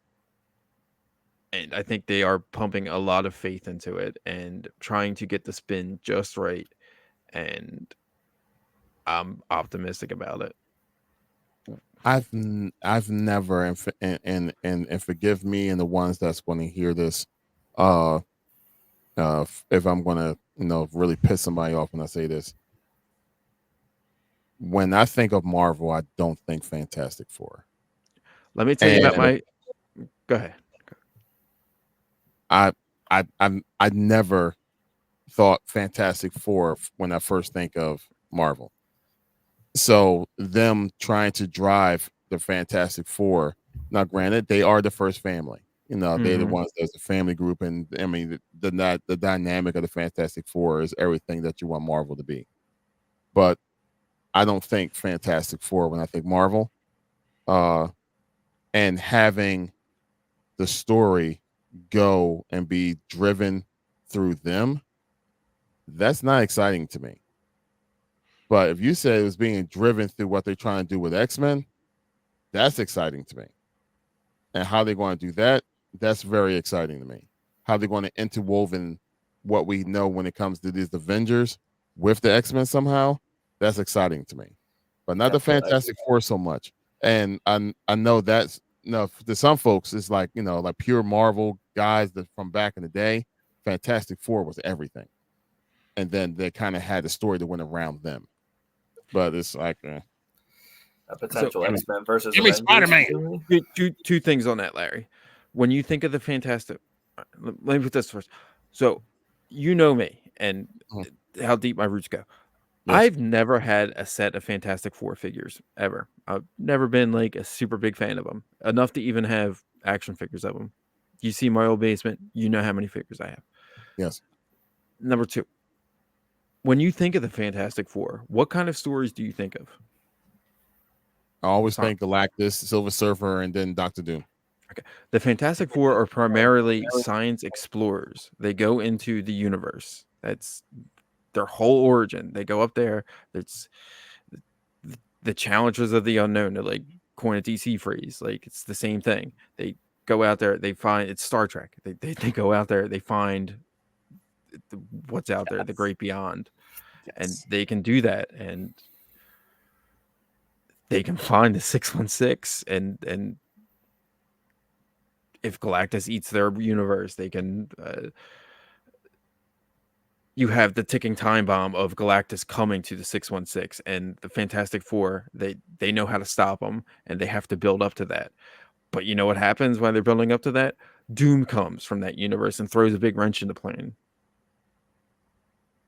And I think they are pumping a lot of faith into it and trying to get the spin just right. And I'm optimistic about it. I've never and forgive me and the ones that's going to hear this, if I'm going to really piss somebody off when I say this. When I think of Marvel, I don't think Fantastic Four. Let me tell you about my. Go ahead. I never thought Fantastic Four when I first think of Marvel. So them trying to drive the Fantastic Four. Now, granted, they are the first family. They're the ones that's a family group, and I mean the dynamic of the Fantastic Four is everything that you want Marvel to be. But I don't think Fantastic Four when I think Marvel. And having the story go and be driven through them, that's not exciting to me. But if you say it was being driven through what they're trying to do with X-Men, that's exciting to me. And how they're going to do that, that's very exciting to me. How they're going to interwoven what we know when it comes to these Avengers with the X-Men somehow, that's exciting to me. But not the Fantastic Four so much. And I know that's to some folks it's like like pure Marvel guys that from back in the day. Fantastic Four was everything, and then they kind of had a story that went around them. But it's like a potential X-Men versus Spider-Man. Two things on that, Larry. When you think of the Fantastic, let me put this first. So you know me and how deep my roots go. Yes. I've never had a set of Fantastic Four figures ever. I've never been like a super big fan of them, enough to even have action figures of them. You see my old basement, you know how many figures I have. Yes. Number two, when you think of the Fantastic Four, what kind of stories do you think of? I always think Galactus, Silver Surfer, and then Dr. Doom. Okay. The Fantastic Four are primarily science explorers. They go into the universe. That's their whole origin. They go up there. It's the challenges of the unknown to like coin a DC phrase. Like it's the same thing. They go out there, they find it's Star Trek. They go out there, they find what's out there, the great beyond, and they can do that, and they can find the 616, and if Galactus eats their universe, they can. You have the ticking time bomb of Galactus coming to the 616, and the Fantastic Four. They know how to stop them, and they have to build up to that. But you know what happens while they're building up to that? Doom comes from that universe and throws a big wrench in the plan.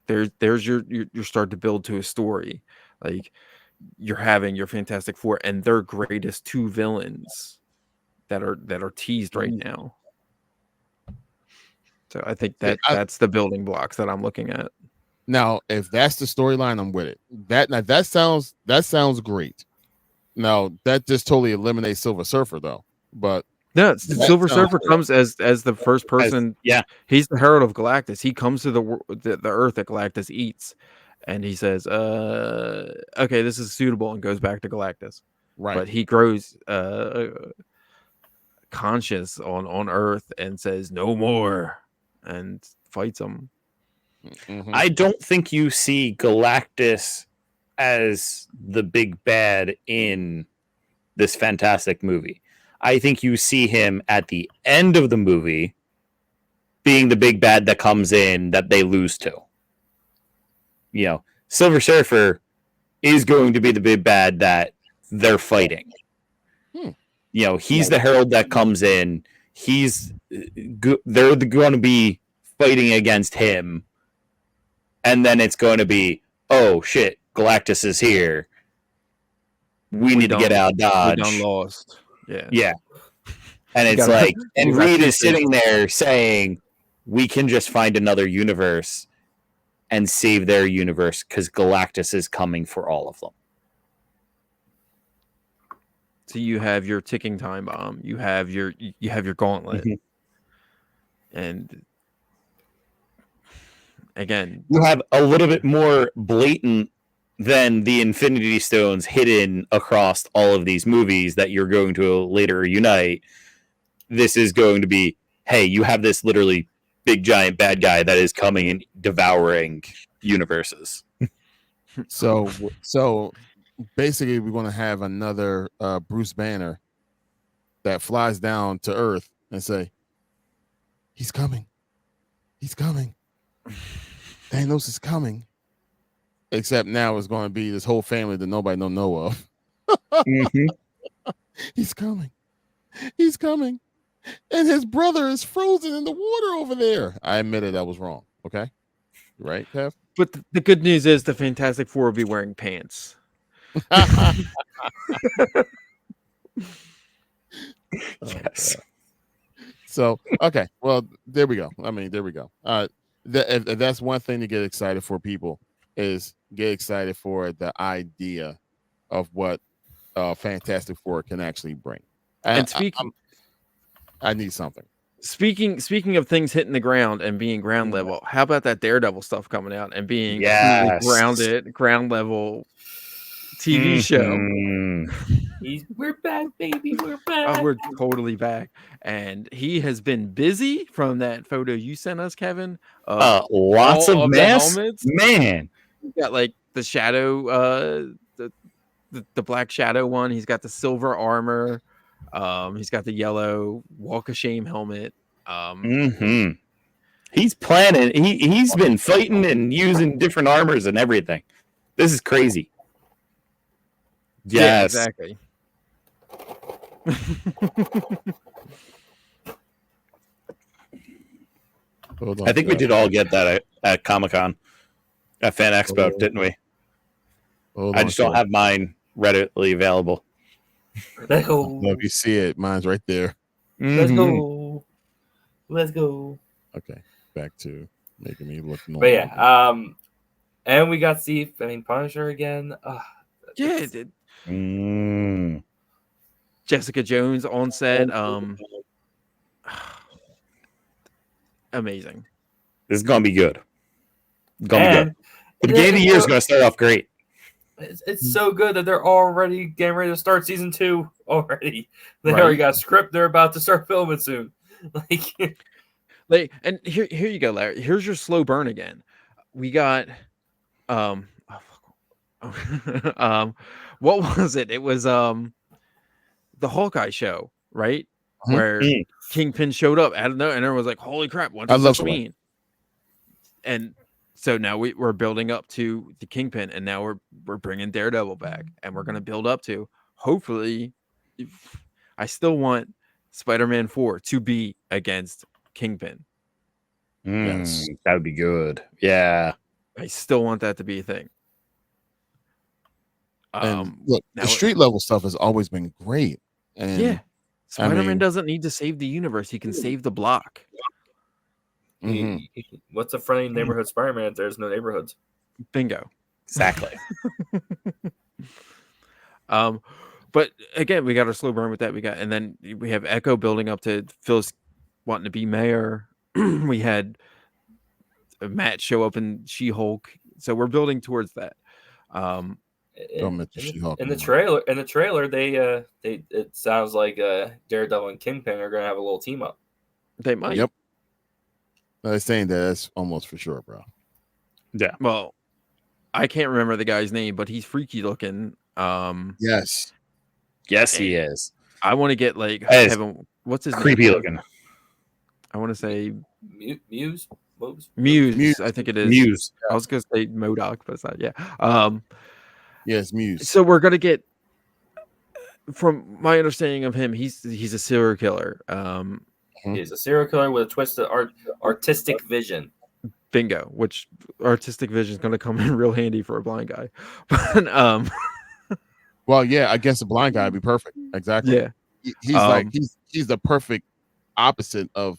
There's your start to build to a story. Like you're having your Fantastic Four and their greatest two villains that are teased right now. So I think that's the building blocks that I'm looking at. Now, if that's the storyline, I'm with it. That sounds great. Now that just totally eliminates Silver Surfer though. But no, Silver Surfer comes as the first person. He's the herald of Galactus. He comes to the Earth that Galactus eats, and he says, "Okay, this is suitable," and goes back to Galactus. Right. But he grows conscious on Earth and says, "No more," and fights him. Mm-hmm. I don't think you see Galactus as the big bad in this fantastic movie. I think you see him at the end of the movie being the big bad that comes in that they lose to. You know, Silver Surfer is going to be the big bad that they're fighting. You know, he's the herald that comes in. They're going to be fighting against him. And then it's going to be, oh shit, Galactus is here. We need to get out of Dodge. We done lost. Yeah. And it's like, and Reed is sitting there saying, we can just find another universe and save their universe because Galactus is coming for all of them. So you have your ticking time bomb. You have your gauntlet. Mm-hmm. And again, you have a little bit more blatant than the Infinity Stones hidden across all of these movies that you're going to later unite. This is going to be, hey, you have this literally big giant bad guy that is coming and devouring universes. So basically we're going to have another Bruce Banner that flies down to Earth and say, he's coming. Thanos is coming. Except now it's going to be this whole family that nobody don't know of. Mm-hmm. He's coming. And his brother is frozen in the water over there. I admitted I was wrong. Okay. Right, Kev? But the good news is the Fantastic Four will be wearing pants. Yes. So, okay. Well, there we go. That's one thing to get excited for people is get excited for the idea of what Fantastic Four can actually bring. And speaking, I need something. Speaking of things hitting the ground and being ground level, how about that Daredevil stuff coming out and being ground level TV show? We're back, baby. We're back. Oh, we're totally back. And he has been busy from that photo you sent us, Kevin. Lots of helmets. Man. He's got like the shadow, the black shadow one. He's got the silver armor. He's got the yellow Walk of Shame helmet. He's planning. He's been fighting and using different armors and everything. This is crazy. Yes. Yeah, exactly. I think we did all get that at Comic-Con, at Fan Expo, didn't we? I just don't have mine readily available. Let's go. Well, if you see it, mine's right there. Let's go. Okay, back to making me look normal. But yeah, and we got Steve. Punisher again. Yeah, it did. Jessica Jones on set. Amazing. This is gonna be good. The beginning of the year is gonna start off great. It's so good that they're already getting ready to start season 2 already. They Right. already got a script. They're about to start filming soon. Like, and here you go, Larry. Here's your slow burn again. We got, oh, what was it? It was the Hawkeye show, right? Mhm. Where Kingpin showed up out of nowhere, and everyone was like, "Holy crap! What I does love this mean?" And so now we're building up to the Kingpin, and now we're bringing Daredevil back, and we're gonna build up to hopefully. I still want Spider-Man 4 to be against Kingpin. Yes. That would be good. Yeah. I still want that to be a thing. And look, now the street level stuff has always been great. And yeah, Spider-Man mean- doesn't need to save the universe; he can save the block. Mhm. What's a friendly neighborhood Spider-Man if there's no neighborhoods? Bingo. Exactly. But again, we got our slow burn with that. And then we have Echo building up to Phyllis wanting to be mayor. We had Matt show up in She-Hulk, so we're building towards that. Don't mention She-Hulk In the anymore. trailer, they it sounds like Daredevil and Kingpin are gonna have a little team up. They might. Yep. They're saying that that's almost for sure, bro. Yeah. Well, I can't remember the guy's name, but he's freaky looking. Yes. Yes, he is. I want to get like That is Kevin. What's his Creepy name? looking. I want to say Muse. What was Muse. I think it is. Muse. I was gonna say MODOK, but it's not. Yeah. Yes, Muse. So we're gonna get. From my understanding of him, he's a serial killer. He's a serial killer with a twisted artistic vision. Bingo. Which artistic vision is going to come in real handy for a blind guy. But Well, yeah, against a blind guy, it'd be perfect. Exactly. yeah, He's like he's the perfect opposite of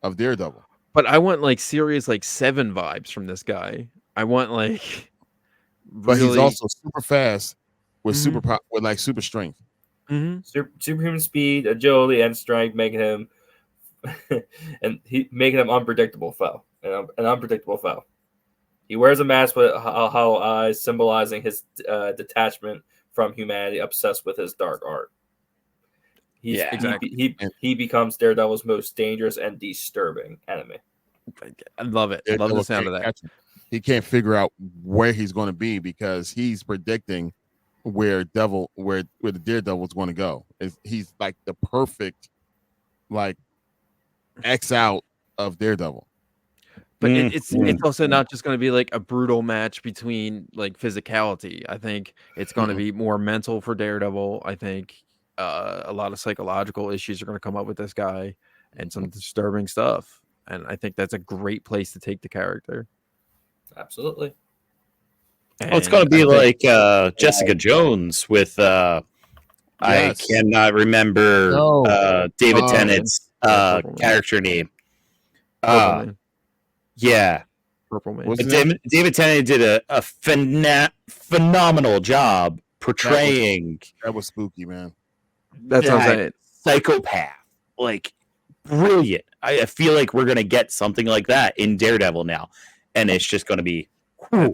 Daredevil. but I want like serious like 7 vibes from this guy. I want like, But he's really- also super fast with Mhm. with like super strength. Mhm. Superhuman speed, agility, and strength, making him unpredictable foe. An unpredictable foe. He wears a mask with hollow eyes, symbolizing his detachment from humanity, obsessed with his dark art. exactly. He becomes Daredevil's most dangerous and disturbing enemy. I love it. I love the sound of that. He can't figure out where he's going to be because he's predicting where the Daredevil is going to go. He's like the perfect like X out of Daredevil. But it's also not just going to be like a brutal match between like physicality. I think it's going to be more mental for Daredevil. I think a lot of psychological issues are going to come up with this guy and some disturbing stuff. And I think that's a great place to take the character. Absolutely. Well, it's going to be like Jessica Jones with I cannot remember David Tennant's character name. Purple Man. Yeah. Purple Man. What's his David Tennant did a phenomenal job portraying That was spooky, man. That's what I'm saying. psychopath. Like, brilliant. I feel like we're going to get something like that in Daredevil now. And it's just going to be cool.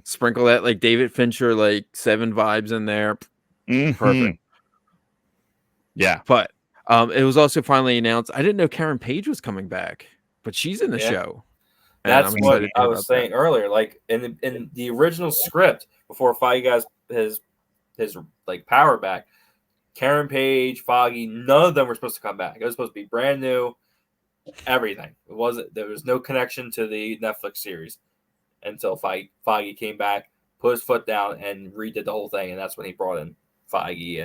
Sprinkle that like David Fincher, like 7 vibes in there. Perfect. Yeah. But it was also finally announced. I didn't know Karen Page was coming back, but she's in the show. And That's I'm what excited to I hear was about that. saying earlier. Like in the original script, before Feige got his like power back, Karen Page, Foggy, none of them were supposed to come back. It was supposed to be brand new. Everything. There was no connection to the Netflix series until Feige came back, put his foot down, and redid the whole thing. And that's when he brought in Foggy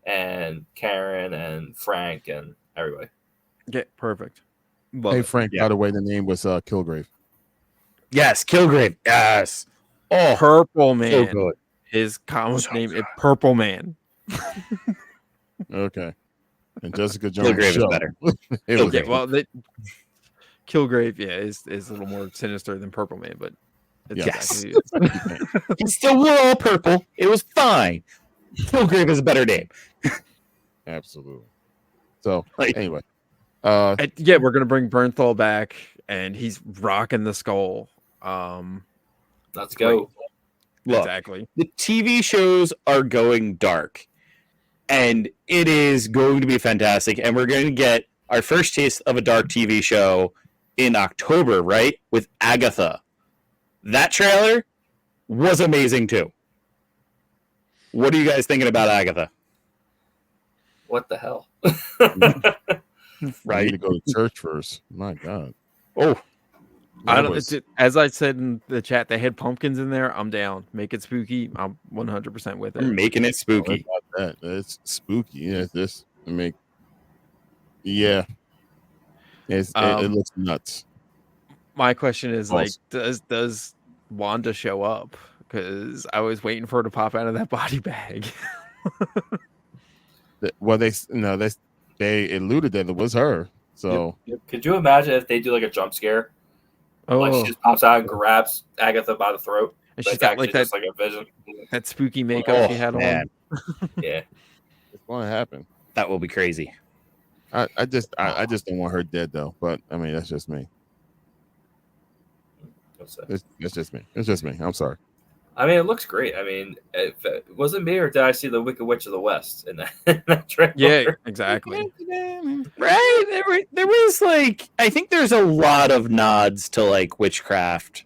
and Karen and Frank and everybody. Yeah, perfect. Love Hey it. Frank, by the way, the name was Kilgrave. Yes, Kilgrave. Yes. Oh, Purple Man. so good. His comic So name is good. Purple Man. Okay. And Jessica Jones. Kilgrave is show. better. It was Yeah, well, Kilgrave, is a little more sinister than Purple Man, but it's Yes. exactly- It's still we're all purple. It was fine. Kilgrave is a better name. absolutely. So Like- anyway, And, yeah, we're gonna bring Bernthal back, and he's rocking the skull. Let's go. Look, Exactly. the TV shows are going dark, and it is going to be fantastic. And we're going to get our first taste of a dark TV show in October, right? With Agatha. That trailer was amazing too. What are you guys thinking about Agatha? What the hell? I need to go to church first. My God. Oh, I don't. As I said in the chat, they had pumpkins in there. I'm down. Make it spooky. I'm 100% with we're it. making it spooky. That it's spooky. Yeah, this. I mean, yeah, it looks nuts. My question is like, False. does Wanda show up? Because I was waiting for her to pop out of that body bag. Well, they alluded that it was her. So Could you imagine if they do like a jump scare? Like she just pops out and grabs Agatha by the throat. And She's got like that, just like a vision. That spooky makeup she had on. Yeah, it's going to happen. That will be crazy. I just don't want her dead though. But I mean, that's just me. It's just me. It's just me. I'm sorry. I mean, it looks great. I mean, if it wasn't me, or did I see the Wicked Witch of the West in that trailer? Yeah, exactly. Right? There was like, I think there's a lot of nods to like witchcraft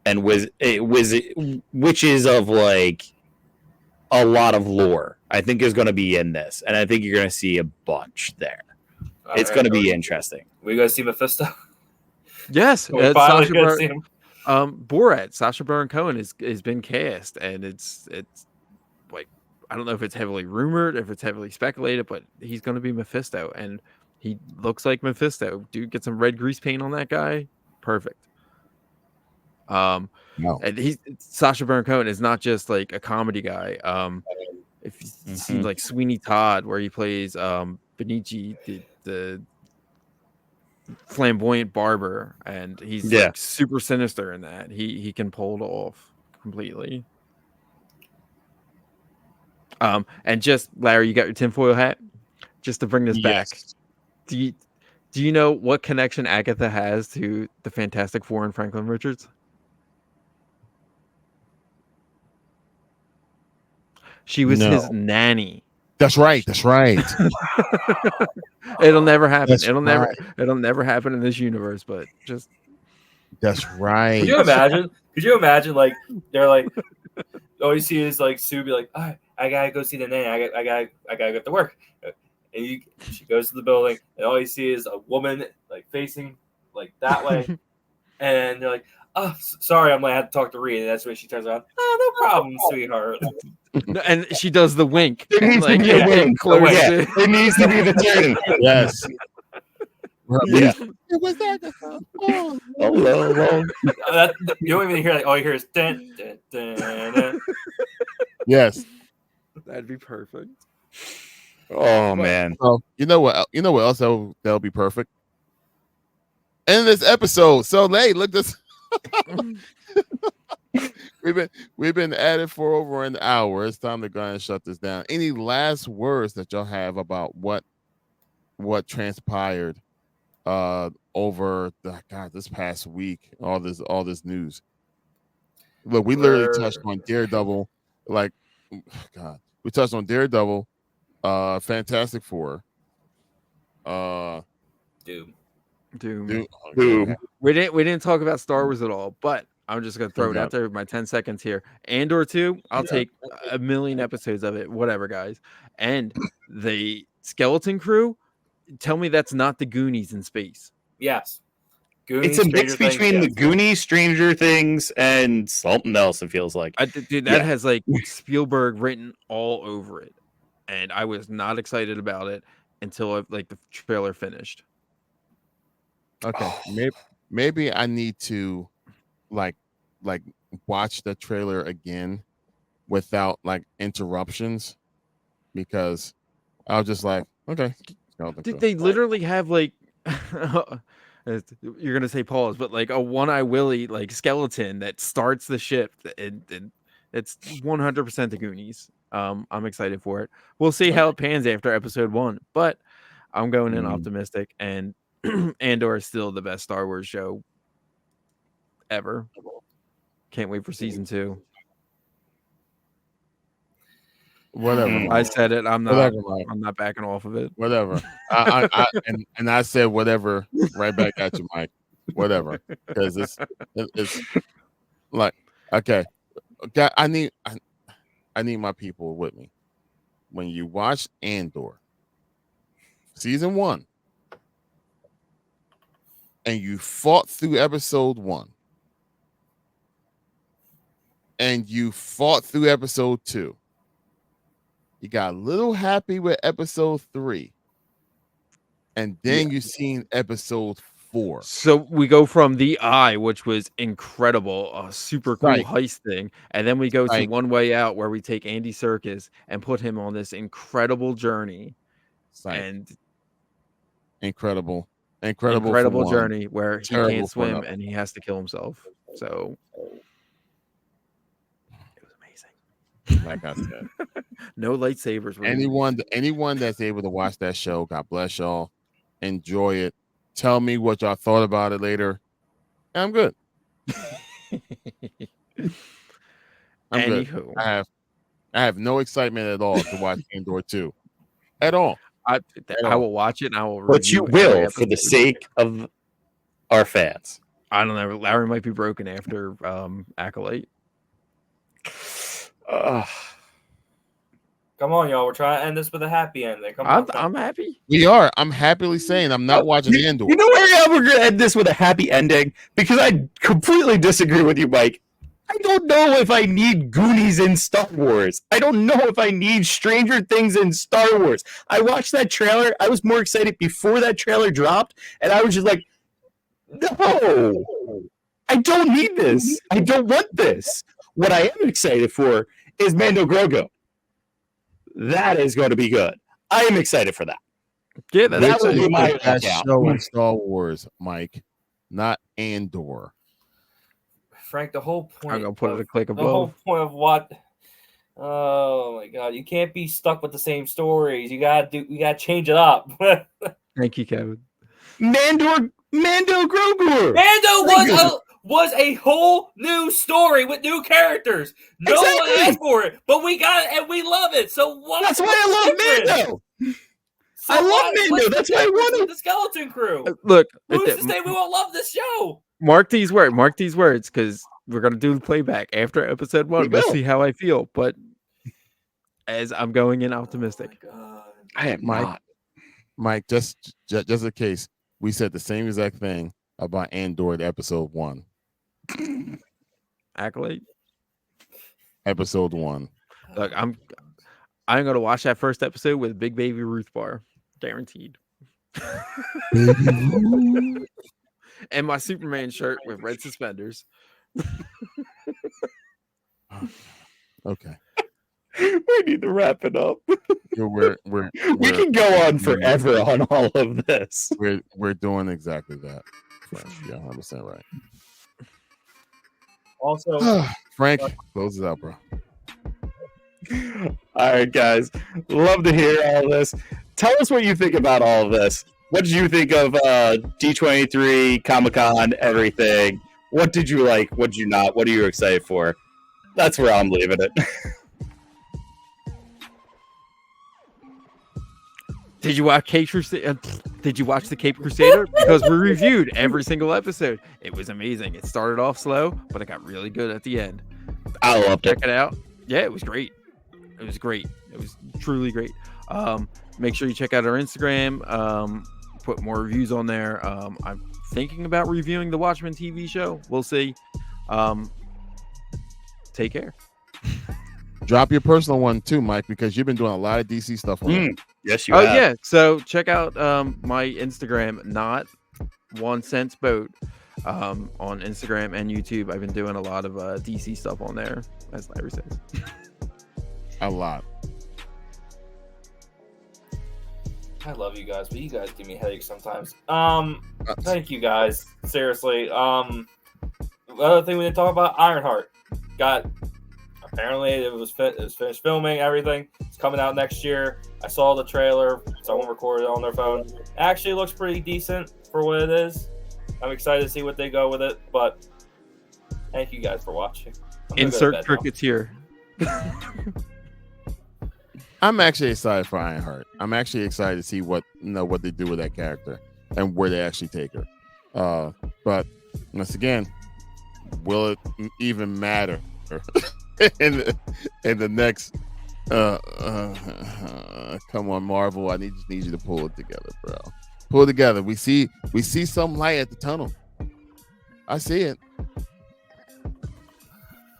and witches of like a lot of lore. I think is going to be in this, and I think you're going to see a bunch there. It's going to be interesting. We going to see Mephisto? Yes, finally going to see him. Borat, Sacha Baron Cohen has been cast, and it's like, I don't know if it's heavily rumored, if it's heavily speculated, but he's going to be Mephisto, and he looks like Mephisto. Dude, get some red grease paint on that guy, perfect. No. And Sacha Baron Cohen is not just like a comedy guy. If you see like Sweeney Todd, where he plays Benici, the flamboyant barber, and he's like super sinister in that. He can pull it off completely. And just Larry, you got your tinfoil hat? Just to bring this back. Do you know what connection Agatha has to the Fantastic Four and Franklin Richards? She was his nanny. That's right. That's right. It'll never happen. That's It'll never happen in this universe, but just that's right. Could you imagine like they're like all you see is like Sue be like, all right, I gotta go see the nanny. I gotta get to work. And she goes to the building, and all you see is a woman like facing like that way, and they're like, "Oh, sorry, I had to talk to Reed." And that's when she turns around. Oh, no problem, sweetheart. And she does the wink. It needs to be a wink. It needs to be the turn. Yes. Yeah. It was that. Hello. You don't even hear that. All you hear is dun, dun, dun, dun. Yes. That'd be perfect. Oh man. Oh, you know what? You know what else that'll be perfect? In this episode. So hey, look this. We've been at it for over an hour. It's time to go and shut this down. Any last words that y'all have about what transpired over this past week? All this news. Look, we literally touched on Daredevil. Like, God, we touched on Daredevil, Fantastic Four, Doom. We didn't talk about Star Wars at all, but I'm just gonna throw it out there with my 10 seconds here. Andor 2, I'll take a million episodes of it, whatever, guys. And the Skeleton Crew, tell me that's not the Goonies in space. Yes. Goonies, it's a mix between the Goonies, Stranger Things, and something else, it feels like. Dude, that has like Spielberg written all over it. And I was not excited about it until the trailer finished. Okay. Maybe I need to like watch the trailer again without like interruptions, because I was just like, okay. Did they literally have like you're gonna say pause, but like a One-Eye Willie like skeleton that starts the ship, and it's 100% the Goonies. I'm excited for it. We'll see how it pans after episode 1, but I'm going in optimistic, and Andor is still the best Star Wars show ever. Can't wait for season 2. Whatever. Mm. Mike. I said it. I'm not. Whatever, Mike. I'm not backing off of it. Whatever. And I said whatever right back at you, Mike. Whatever, because it's like okay. I need my people with me. When you watch Andor season 1 and you fought through episode 1 and you fought through episode 2, you got a little happy with episode 3, and then you seen episode 4. So we go from The Eye, which was incredible, a super cool Right. heist thing, and then we go to Right. One Way Out, where we take Andy Serkis and put him on this incredible journey, Like, and incredible incredible for one, journey where he terrible can't for swim another. and he has to kill himself. So it was amazing. Like I said, No lightsabers. Were used. anyone that's able to watch that show, God bless y'all. Enjoy it. Tell me what y'all thought about it later. I'm good. I'm good. Anywho, I have no excitement at all to watch Andor 2 at all. I will watch it and I will. But you review every will for the episode. sake of our fans. I don't know. Larry might be broken after Acolyte. Come on, y'all. We're trying to end this with a happy ending. Come on. I'm happy. We are. I'm happily saying I'm not watching Andor. You know where we're gonna end this with a happy ending? Because I completely disagree with you, Mike. I don't know if I need Goonies in Star Wars. I don't know if I need Stranger Things in Star Wars. I watched that trailer. I was more excited before that trailer dropped, and I was just like, no, I don't need this. I don't want this. What I am excited for is Mando Grogu. That is going to be good. I am excited for that. Yeah, That that's would be exciting. my That walkout. show in Star Wars, Mike, not Andor. Frank, the whole point. I'm gonna put it a click The whole above. point of what? Oh my God! You can't be stuck with the same stories. You gotta change it up. Thank you, Kevin. Mando Grogu. Mando was a whole new story with new characters. No one Exactly. asked for it, but we got it and we love it. So what? That's why I love Mando. So I love what's Mando. the That's why I difference wanted- with the Skeleton Crew. Look, Who's to say we won't love this show? mark these words. Mark these words, because we're gonna do the playback after episode 1. We'll will. see how I feel. But as I'm going in optimistic, Oh my God. I am Mike. not. Mike, just in case, we said the same exact thing about Andor in episode 1. Acolyte. Episode 1. Look, I'm gonna watch that first episode with Big Baby Ruth bar, guaranteed. And my Superman shirt with red suspenders. Okay. We need to wrap it up. We're We can go on forever on all of this. we're doing exactly that. Frank, you're 100% right. Also, Frank, close it out, bro. All right, guys. Love to hear all this. Tell us what you think about all of this. What did you think of D23, Comic-Con, everything? What did you like? What did you not? What are you excited for? That's where I'm leaving it. Did you watch Cape Crusader? Did you watch the Cape Crusader? Because we reviewed every single episode. It was amazing. It started off slow, but it got really good at the end. I loved Check it. it out. Yeah, it was great. It was great. It was truly great. Make sure you check out our Instagram. Put more reviews on there. I'm thinking about reviewing the Watchmen TV show. We'll see. Take care. Drop your personal one too, Mike, because you've been doing a lot of DC stuff on it. Yes, you Oh have. yeah. So check out my Instagram, not 1 Cents Boat. On Instagram and YouTube, I've been doing a lot of DC stuff on there, as Larry says. A lot. I love you guys, but you guys give me headaches sometimes. Thank you guys. Seriously. The other thing we didn't talk about, Ironheart. Apparently it was finished filming, everything. It's coming out next year. I saw the trailer. Someone recorded it on their phone. It actually looks pretty decent for what it is. I'm excited to see what they go with it, but thank you guys for watching. I'm gonna go to Insert bed now. crickets here. I'm actually excited for Ironheart. I'm actually excited to see what they do with that character and where they actually take her. But once again, will it even matter in the next? Come on, Marvel. I need you to pull it together, bro. Pull it together. We see some light at the tunnel. I see it.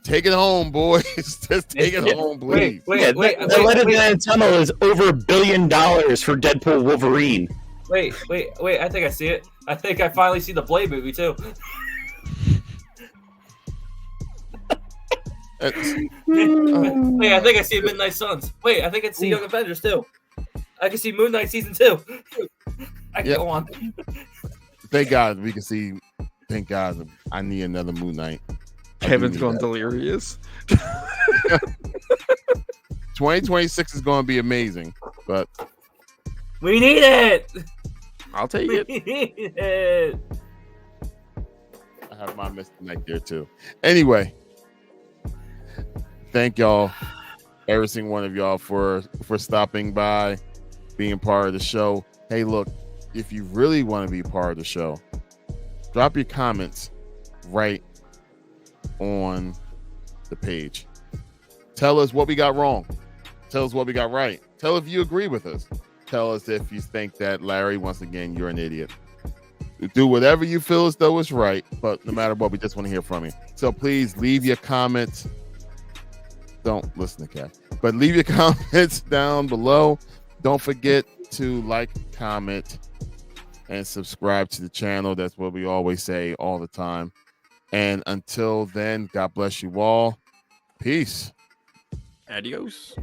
Take it home, boys. Just take it home, please. The light at the end of the tunnel is over $1 billion for Deadpool Wolverine. Wait. I think I see it. I think I finally see the Blade movie too. Wait, I think I see Midnight Suns. Wait, I think I see Young Avengers too. I can see Moon Knight season 2. I can go on. Thank God we can see. Thank God I need another Moon Knight. Kevin's going delirious. 2026 is going to be amazing, but we need it. I'll take it. We need it. I have my Mr. Knight there too. Anyway, thank y'all, every single one of y'all for stopping by, being part of the show. Hey, look, if you really want to be part of the show, drop your comments right on the page. Tell us what we got wrong. Tell us what we got right. Tell if you agree with us. Tell us if you think that Larry, once again, you're an idiot. Do whatever you feel as though it's right, but no matter what, we just want to hear from you. So please leave your comments. Don't listen to Kat, but leave your comments down below. Don't forget to like, comment, and subscribe to the channel. That's what we always say all the time. And until then, God bless you all. Peace. Adios.